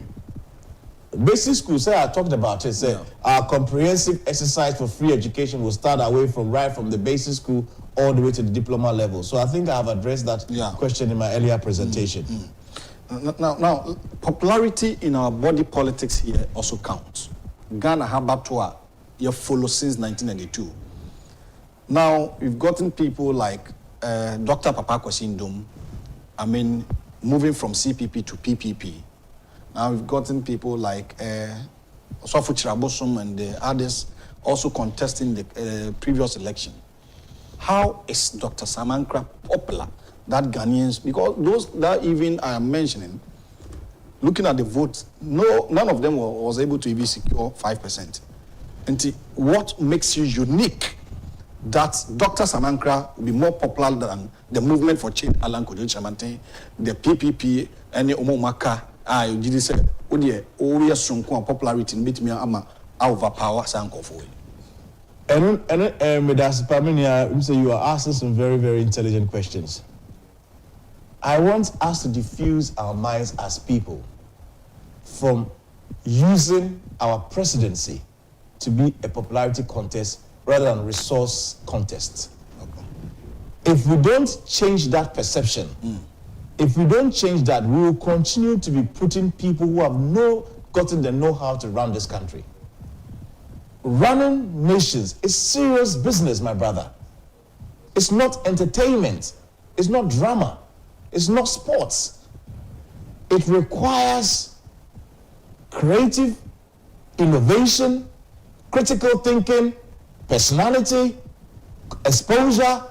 basic schools, I talked about it, our comprehensive exercise for free education will start right from the basic school all the way to the diploma level. So I think I have addressed that question in my earlier presentation. Now, popularity in our body politics here also counts. Ghana Habatoa, you follow since 1992. Now, we've gotten people like Dr. Papa Kwasindum, moving from CPP to PPP. Now, we've gotten people like Sofu Chirabosum and the others also contesting the previous election. How is Dr. Sam Ankrah popular that Ghanaians, because those that even I am mentioning, looking at the votes, none of them was able to even secure 5%. And what makes you unique that Dr. Sam Ankrah will be more popular than the movement for change, Alan Kojo Chamante, the PPP, and the Omomaka? You did say, oh dear, oh yes, some popularity meet me ama overpower Sankofo. And Medas Paminia, so you are asking some very, very intelligent questions. I want us to diffuse our minds as people from using our presidency to be a popularity contest rather than resource contest. Okay. If we don't change that perception, if we don't change that, we will continue to be putting people who have gotten the know-how to run this country. Running nations is serious business, my brother. It's not entertainment. It's not drama. It's not sports. It requires creative innovation, critical thinking, personality, exposure,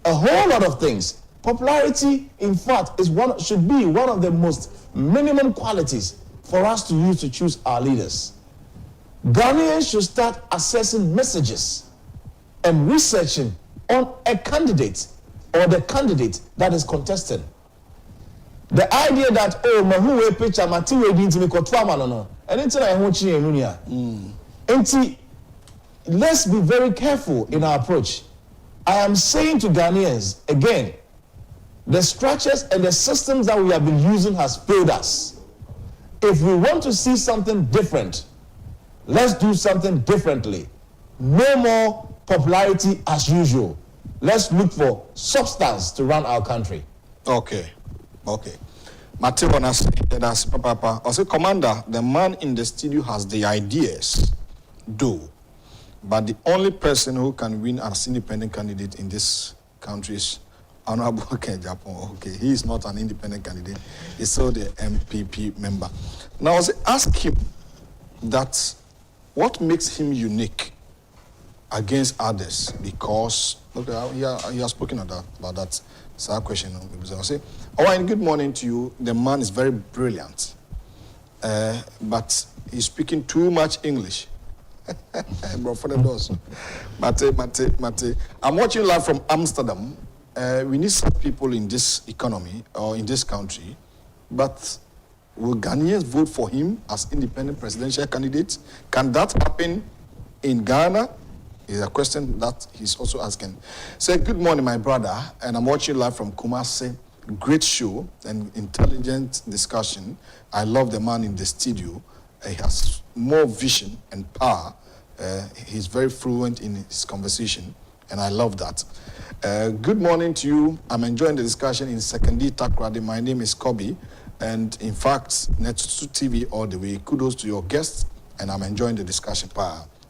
a whole lot of things. Popularity, in fact, should be one of the most minimum qualities for us to use to choose our leaders. Ghanaians should start assessing messages and researching on a candidate or the candidate that is contested. The idea that, oh, mahuwe picture, matiwe dinti mi kotwama no, and it's not a let's be very careful in our approach. I am saying to Ghanaians, again, the structures and the systems that we have been using has failed us. If we want to see something different, let's do something differently. No more popularity as usual. Let's look for substance to run our country. Okay. Mateo that's Papa. Also, Commander, the man in the studio has the ideas, but the only person who can win as independent candidate in this country is Honorable Agyapong. Okay, he is not an independent candidate. He's still the MPP member. Now, I was ask him that what makes him unique against others, because he has spoken about that. It's our question. I'll say, good morning to you. The man is very brilliant, but he's speaking too much English. Mate. I'm watching live from Amsterdam. We need some people in this economy or in this country, but will Ghanaians vote for him as independent presidential candidate? Can that happen in Ghana? Is a question that he's also asking. Say, good morning, my brother, and I'm watching live from Kumasi. Great show and intelligent discussion. I love the man in the studio. He has more vision and power. He's very fluent in his conversation, and I love that. Good morning to you. I'm enjoying the discussion in Sekondi Takrade. My name is Kobe, and in fact, Netsutu TV all the way. Kudos to your guests, and I'm enjoying the discussion.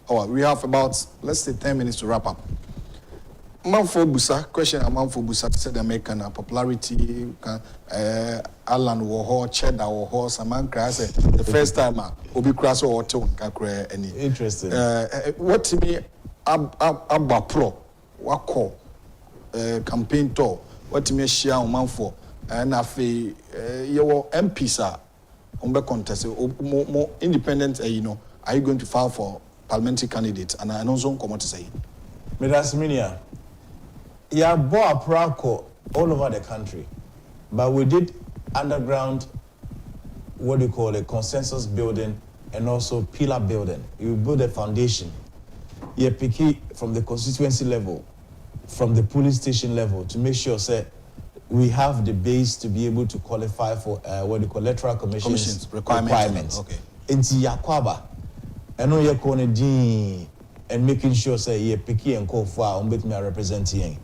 We have about, let's say, 10 minutes to wrap up. Manfo Busa, question Manfo Busa said American popularity, Alan Warhol, Cheddar Warhol, Samanka said the first time Obi Kraso or Tone Kakre any. Interesting. What to me Abba Pro, Wako campaign tour, what to me share on Manfo, and Afi your MPs are contest, more independent, are you going to file for parliamentary candidates, and I know some come to say. Medasminia, bought a Praco all over the country, but we did underground, what do you call it, consensus building and also pillar building. You build a foundation. You pick it from the constituency level, from the police station level, to make sure say we have the base to be able to qualify for what do you call electoral commissions requirements. Okay. Into Yakwaba. And no, you're calling D and making sure say you're picky and call for me representing.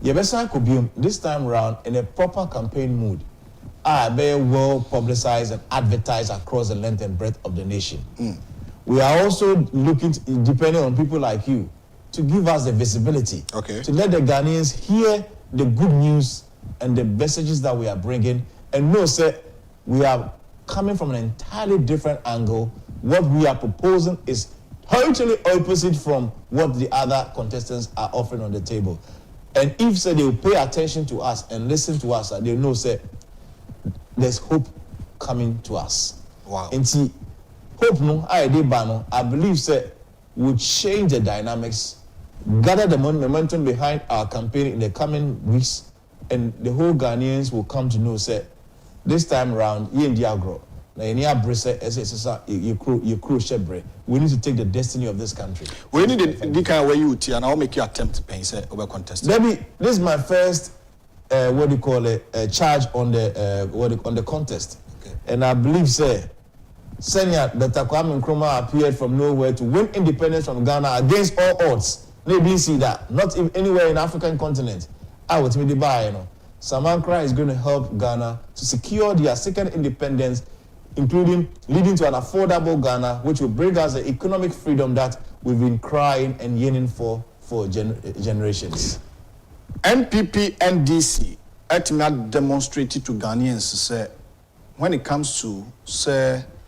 You best could be this time around in a proper campaign mood. Very well publicized and advertised across the length and breadth of the nation. We are also looking, depending on people like you, to give us the visibility. Okay. To let the Ghanaians hear the good news and the messages that we are bringing, and know that we are coming from an entirely different angle. What we are proposing is totally opposite from what the other contestants are offering on the table. And if they will pay attention to us and listen to us, they know there's hope coming to us. Wow. And see, hope I believe will change the dynamics, gather the momentum behind our campaign in the coming weeks, and the whole Ghanaians will come to know this time around, we need to take the destiny of this country. We need the kind of way you and I'll make you attempt to pay over contest. This is my first charge on the contest. Okay. And I believe Senior Dr. Kwame Nkrumah appeared from nowhere to win independence from Ghana against all odds. Maybe see that not anywhere in the African continent. I would be by Ankrah is going to help Ghana to secure their second independence, including leading to an affordable Ghana, which will bring us the economic freedom that we've been crying and yearning for generations. NPP NDC ultimately demonstrated to Ghanaians when it comes to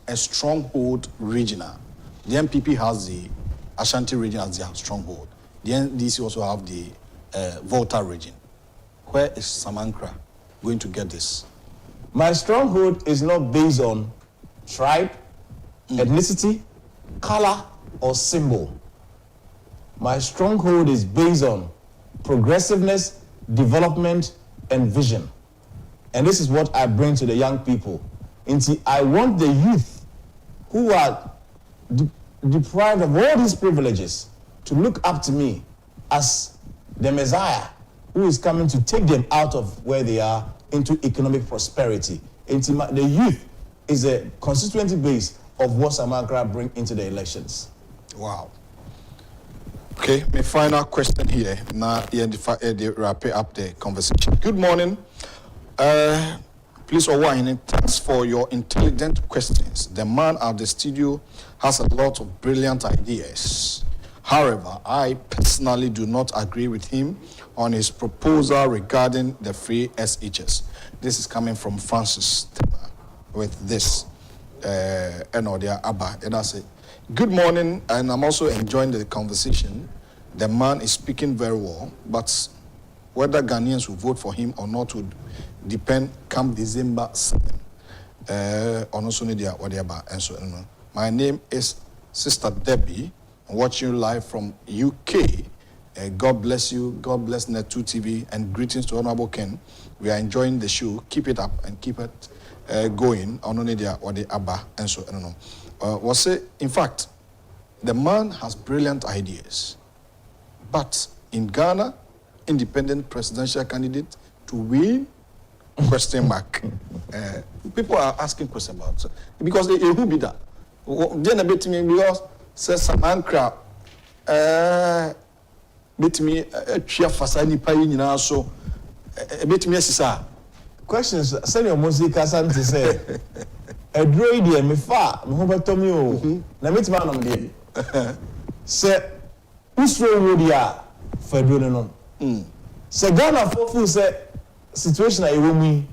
a stronghold regional. The NPP has the Ashanti region as their stronghold. The NDC also have the Volta region. Where is Ankrah going to get this? My stronghold is not based on tribe, ethnicity, color, or symbol. My stronghold is based on progressiveness, development, and vision. And this is what I bring to the young people. I want the youth who are deprived of all these privileges to look up to me as the Messiah who is coming to take them out of where they are into economic prosperity. The youth is a constituency base of what Ankrah bring into the elections. Wow. Okay, my final question here. Now, wrap up the conversation. Good morning. Please, Owahine, thanks for your intelligent questions. The man at the studio has a lot of brilliant ideas. However, I personally do not agree with him on his proposal regarding the free SHS. This is coming from Francis with this. And I say, good morning, and I'm also enjoying the conversation. The man is speaking very well, but whether Ghanaians will vote for him or not would depend come December 7. My name is Sister Debbie. I'm watching you live from UK. God bless you. God bless Net2 TV, and greetings to Honorable Ken. We are enjoying the show. Keep it up and keep it going. In fact, the man has brilliant ideas, but in Ghana, independent presidential candidate to win? Question mark. People are asking questions about it because who be that? Then a bit me because says Ankrah bit me a chia fasani paying now so a bit me sir. Questions senior music Santi say a droid me fa me hoba tomi na meet man on dey say usro wodia fedro no say Ghana for say situation I will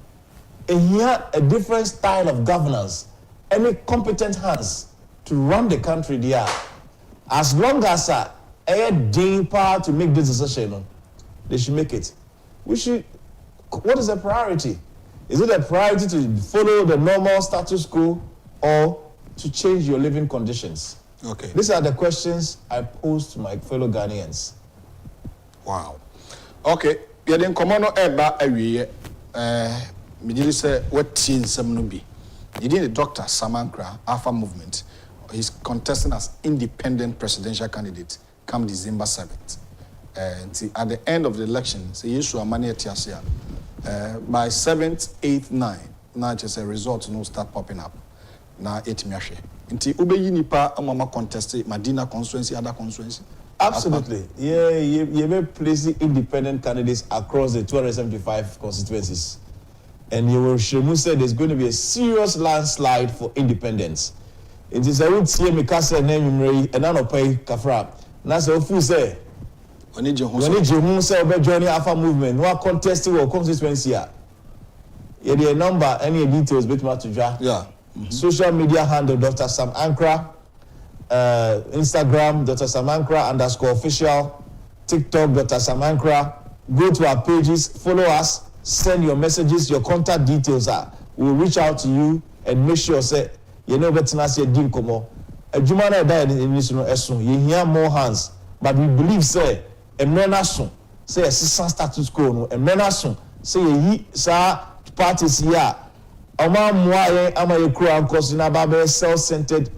a different style of governance, any competent hands to run the country there. As long as a deeper to make this decision, they should make it. What is the priority? Is it a priority to follow the normal status quo or to change your living conditions? Okay. These are the questions I pose to my fellow Ghanaians. Wow. Okay. You didn't come on eba awie me did say what teen some no be. You did the Dr. Ankrah Alpha Movement. He's contesting as independent presidential candidate come December 7th. And at the end of the election, say issue a money etiasia. By 7th, 8th, 9th, now just a result no start popping up. Now 8 miashe. Until Ubeyi nipa amama contest Madina constituency, other constituency. Absolutely. Yeah, you may place independent candidates across the 275 constituencies. And you will say there's going to be a serious landslide for independence. It is a would see me castle name and I don't pay Kafra. That's a fool say When you say about joining Alpha movement, no contesting or constituency. Yeah, the number, any details, bit much to draw. Yeah. Social media handle Dr. Sam Ankrah, Instagram Dr. Sam Ankrah _official, TikTok Dr. Sam Ankrah. Go to our pages, follow us, send your messages, your contact details. We'll reach out to you and make sure say you know better than say dim komo. Ejumana died in this esun. You hear more hands, but we believe say emena sun say assistant status quo no emena sun say yi sa parties here. Ama muaye ama yekura because in a self-centered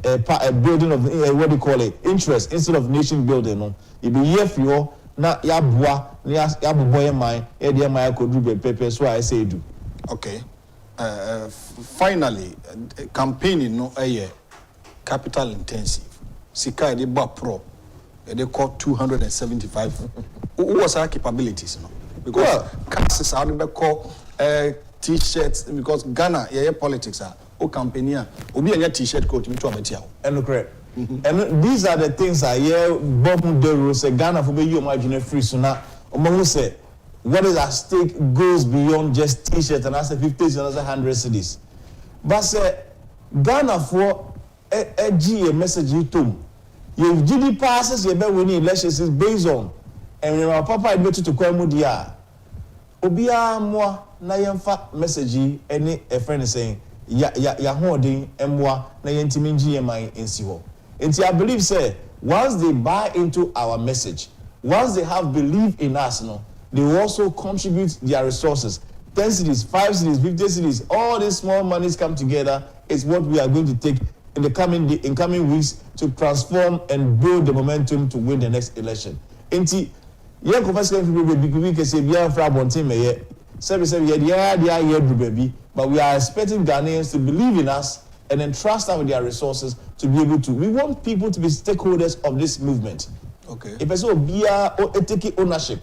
building of what do you call it, interest instead of nation building. No, it be here for you na yabua yabuboye mine e my could do paper so I say do. Okay. Finally, campaigning no capital intensive. Sika de ba pro they call 275. Who was our capabilities no? Because classes are they call T-shirts because Ghana politics are campaign obi anya T-shirt coat me to abetia. And correct. And these are the things I hear Bob Mudero say Ghana for be you imagine free so now omo say what is at stake goes beyond just T-shirt and that's 50 and that's 100 cedis. But say Ghana for a G message you to your GDP passes you be winning elections is based on and your papa admit to kwemu dia obia mo na yemfa message any a friend saying ya holding emwa na yentimi ngie man ensi ho. And I believe say once they buy into our message, once they have belief in us, no, they will also contribute their resources. 10 cities, 5 cities, 50 cities, all these small monies come together is what we are going to take in the coming weeks to transform and build the momentum to win the next election. Enti yeah, but we are expecting Ghanaians to believe in us and entrust us with their resources to be able to. We want people to be stakeholders of this movement. Okay. If it's Obia or taking ownership,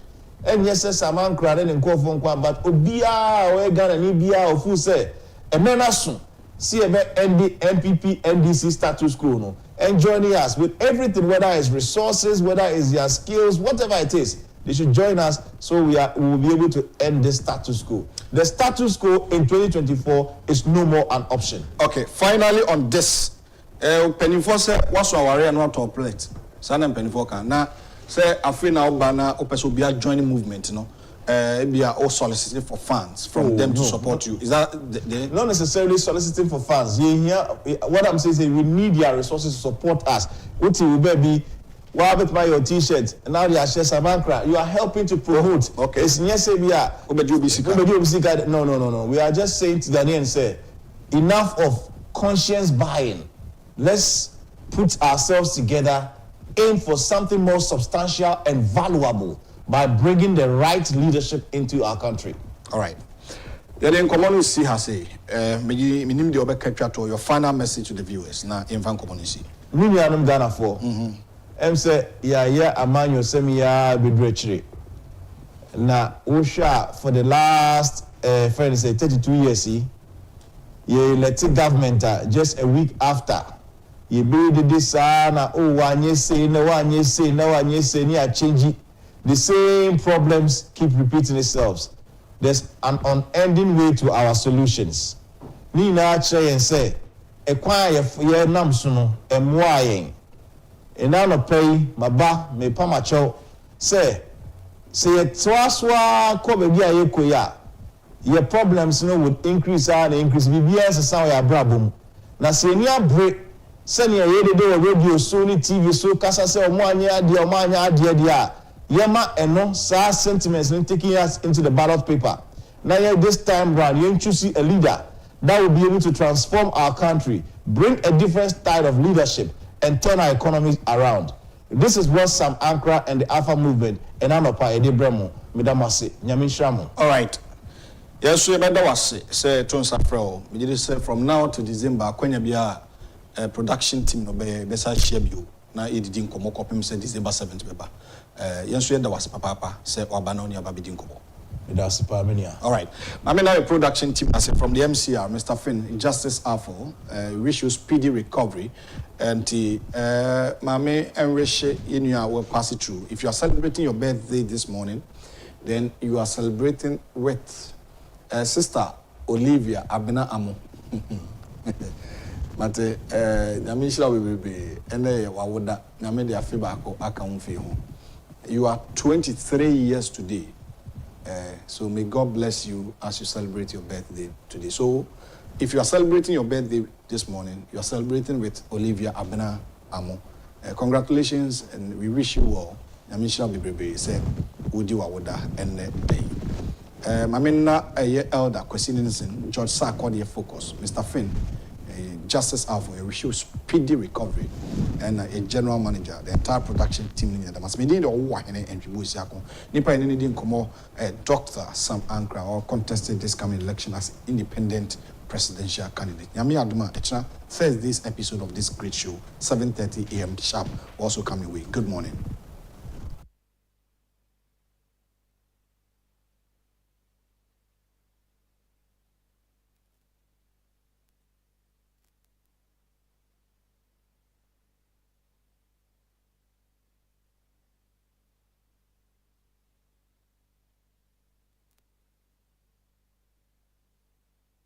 and yes, Sam Ankrah and Kofon, but Obia or Ghana, Nibia or Fu say, a menace, see a MPP, NDC status quo, no, and joining us with everything, whether it's resources, whether it's their skills, whatever it is. They should join us so we will be able to end this status quo. The status quo in 2024 is no more an option. Okay, finally on this, Pennyfor said, what's our area not to operate? Sana Pennyfor can now say, Afrina Obana, Opesobia joining movement, you know, be all soliciting for funds from them to support you. Is that not necessarily soliciting for funds? What I'm saying is we need their resources to support us. What will be? Why buy your T-shirt? And now they are sharing Sam Ankrah. You are helping to promote. Okay. It's yes, we are. No. We are just saying to Daniel, say, enough of conscience buying. Let's put ourselves together, aim for something more substantial and valuable by bringing the right leadership into our country. All right. Then common see her say, minim the obe capture to your final message to the viewers. Now, in fan community. Mimi anum Ghana for. Say, amanyo semiya bidrechire. Na usha for the last friend say 32 years, ye elected government just a week after. Ye build this na wanye say ni a change. The same problems keep repeating themselves. There's an unending way to our solutions. Ni na che and say, ekwa ye nam suno emwa Enano pay maba me pamacho say twaswa ko be bia yekoya your problems no would increase and increase bibia sesa ya brabom na se ni abre se ne ye de radio so ni TV so kasa se omo anya ade dia yema eno sa sentiments in taking us into the ballot paper. Now this time round you choose a leader that will be able to transform our country, bring a different style of leadership and turn our economy around. This is what Sam Ankrah and the Alpha movement and Anopa Edebremo Medamase Nyamishramo. All right. Yes, we better was say Tonsafro. We did say from now to December, Kwenya Bia production team no be besa share you. Na it didn't come up say December 7th beba. Yes, we was papa say Obana oni ababidin kobo. That's the Parmenia. All right. I mean, now a production team, I say from the MCR, Mr. Finn, Justice Afo, wish you speedy recovery. And Mame and Rishi in your will pass it through. If you are celebrating your birthday this morning, then you are celebrating with Sister Olivia Abena Amo. But Namisha will be, and they were Namedi Afibako account for you. You are 23 years today. So may God bless you as you celebrate your birthday today. So if you are celebrating your birthday this morning, you are celebrating with Olivia Abena Amo. Congratulations, and we wish you all. Namisha Bibrebe said, Udi Wawoda and day. I mean, a year elder, Kwesi George Sarkodie Focus, Mr. Finn, Justice Alpha, we wish you speedy recovery, and a general manager, the entire production team in the must be needed or what and Busiako. Nipa didn't come Dr. Sam Ankrah or contested this coming election as independent presidential candidate. Yami Aduma, Thursday's episode of this great show, 7:30 a.m. sharp, also coming away. Good morning.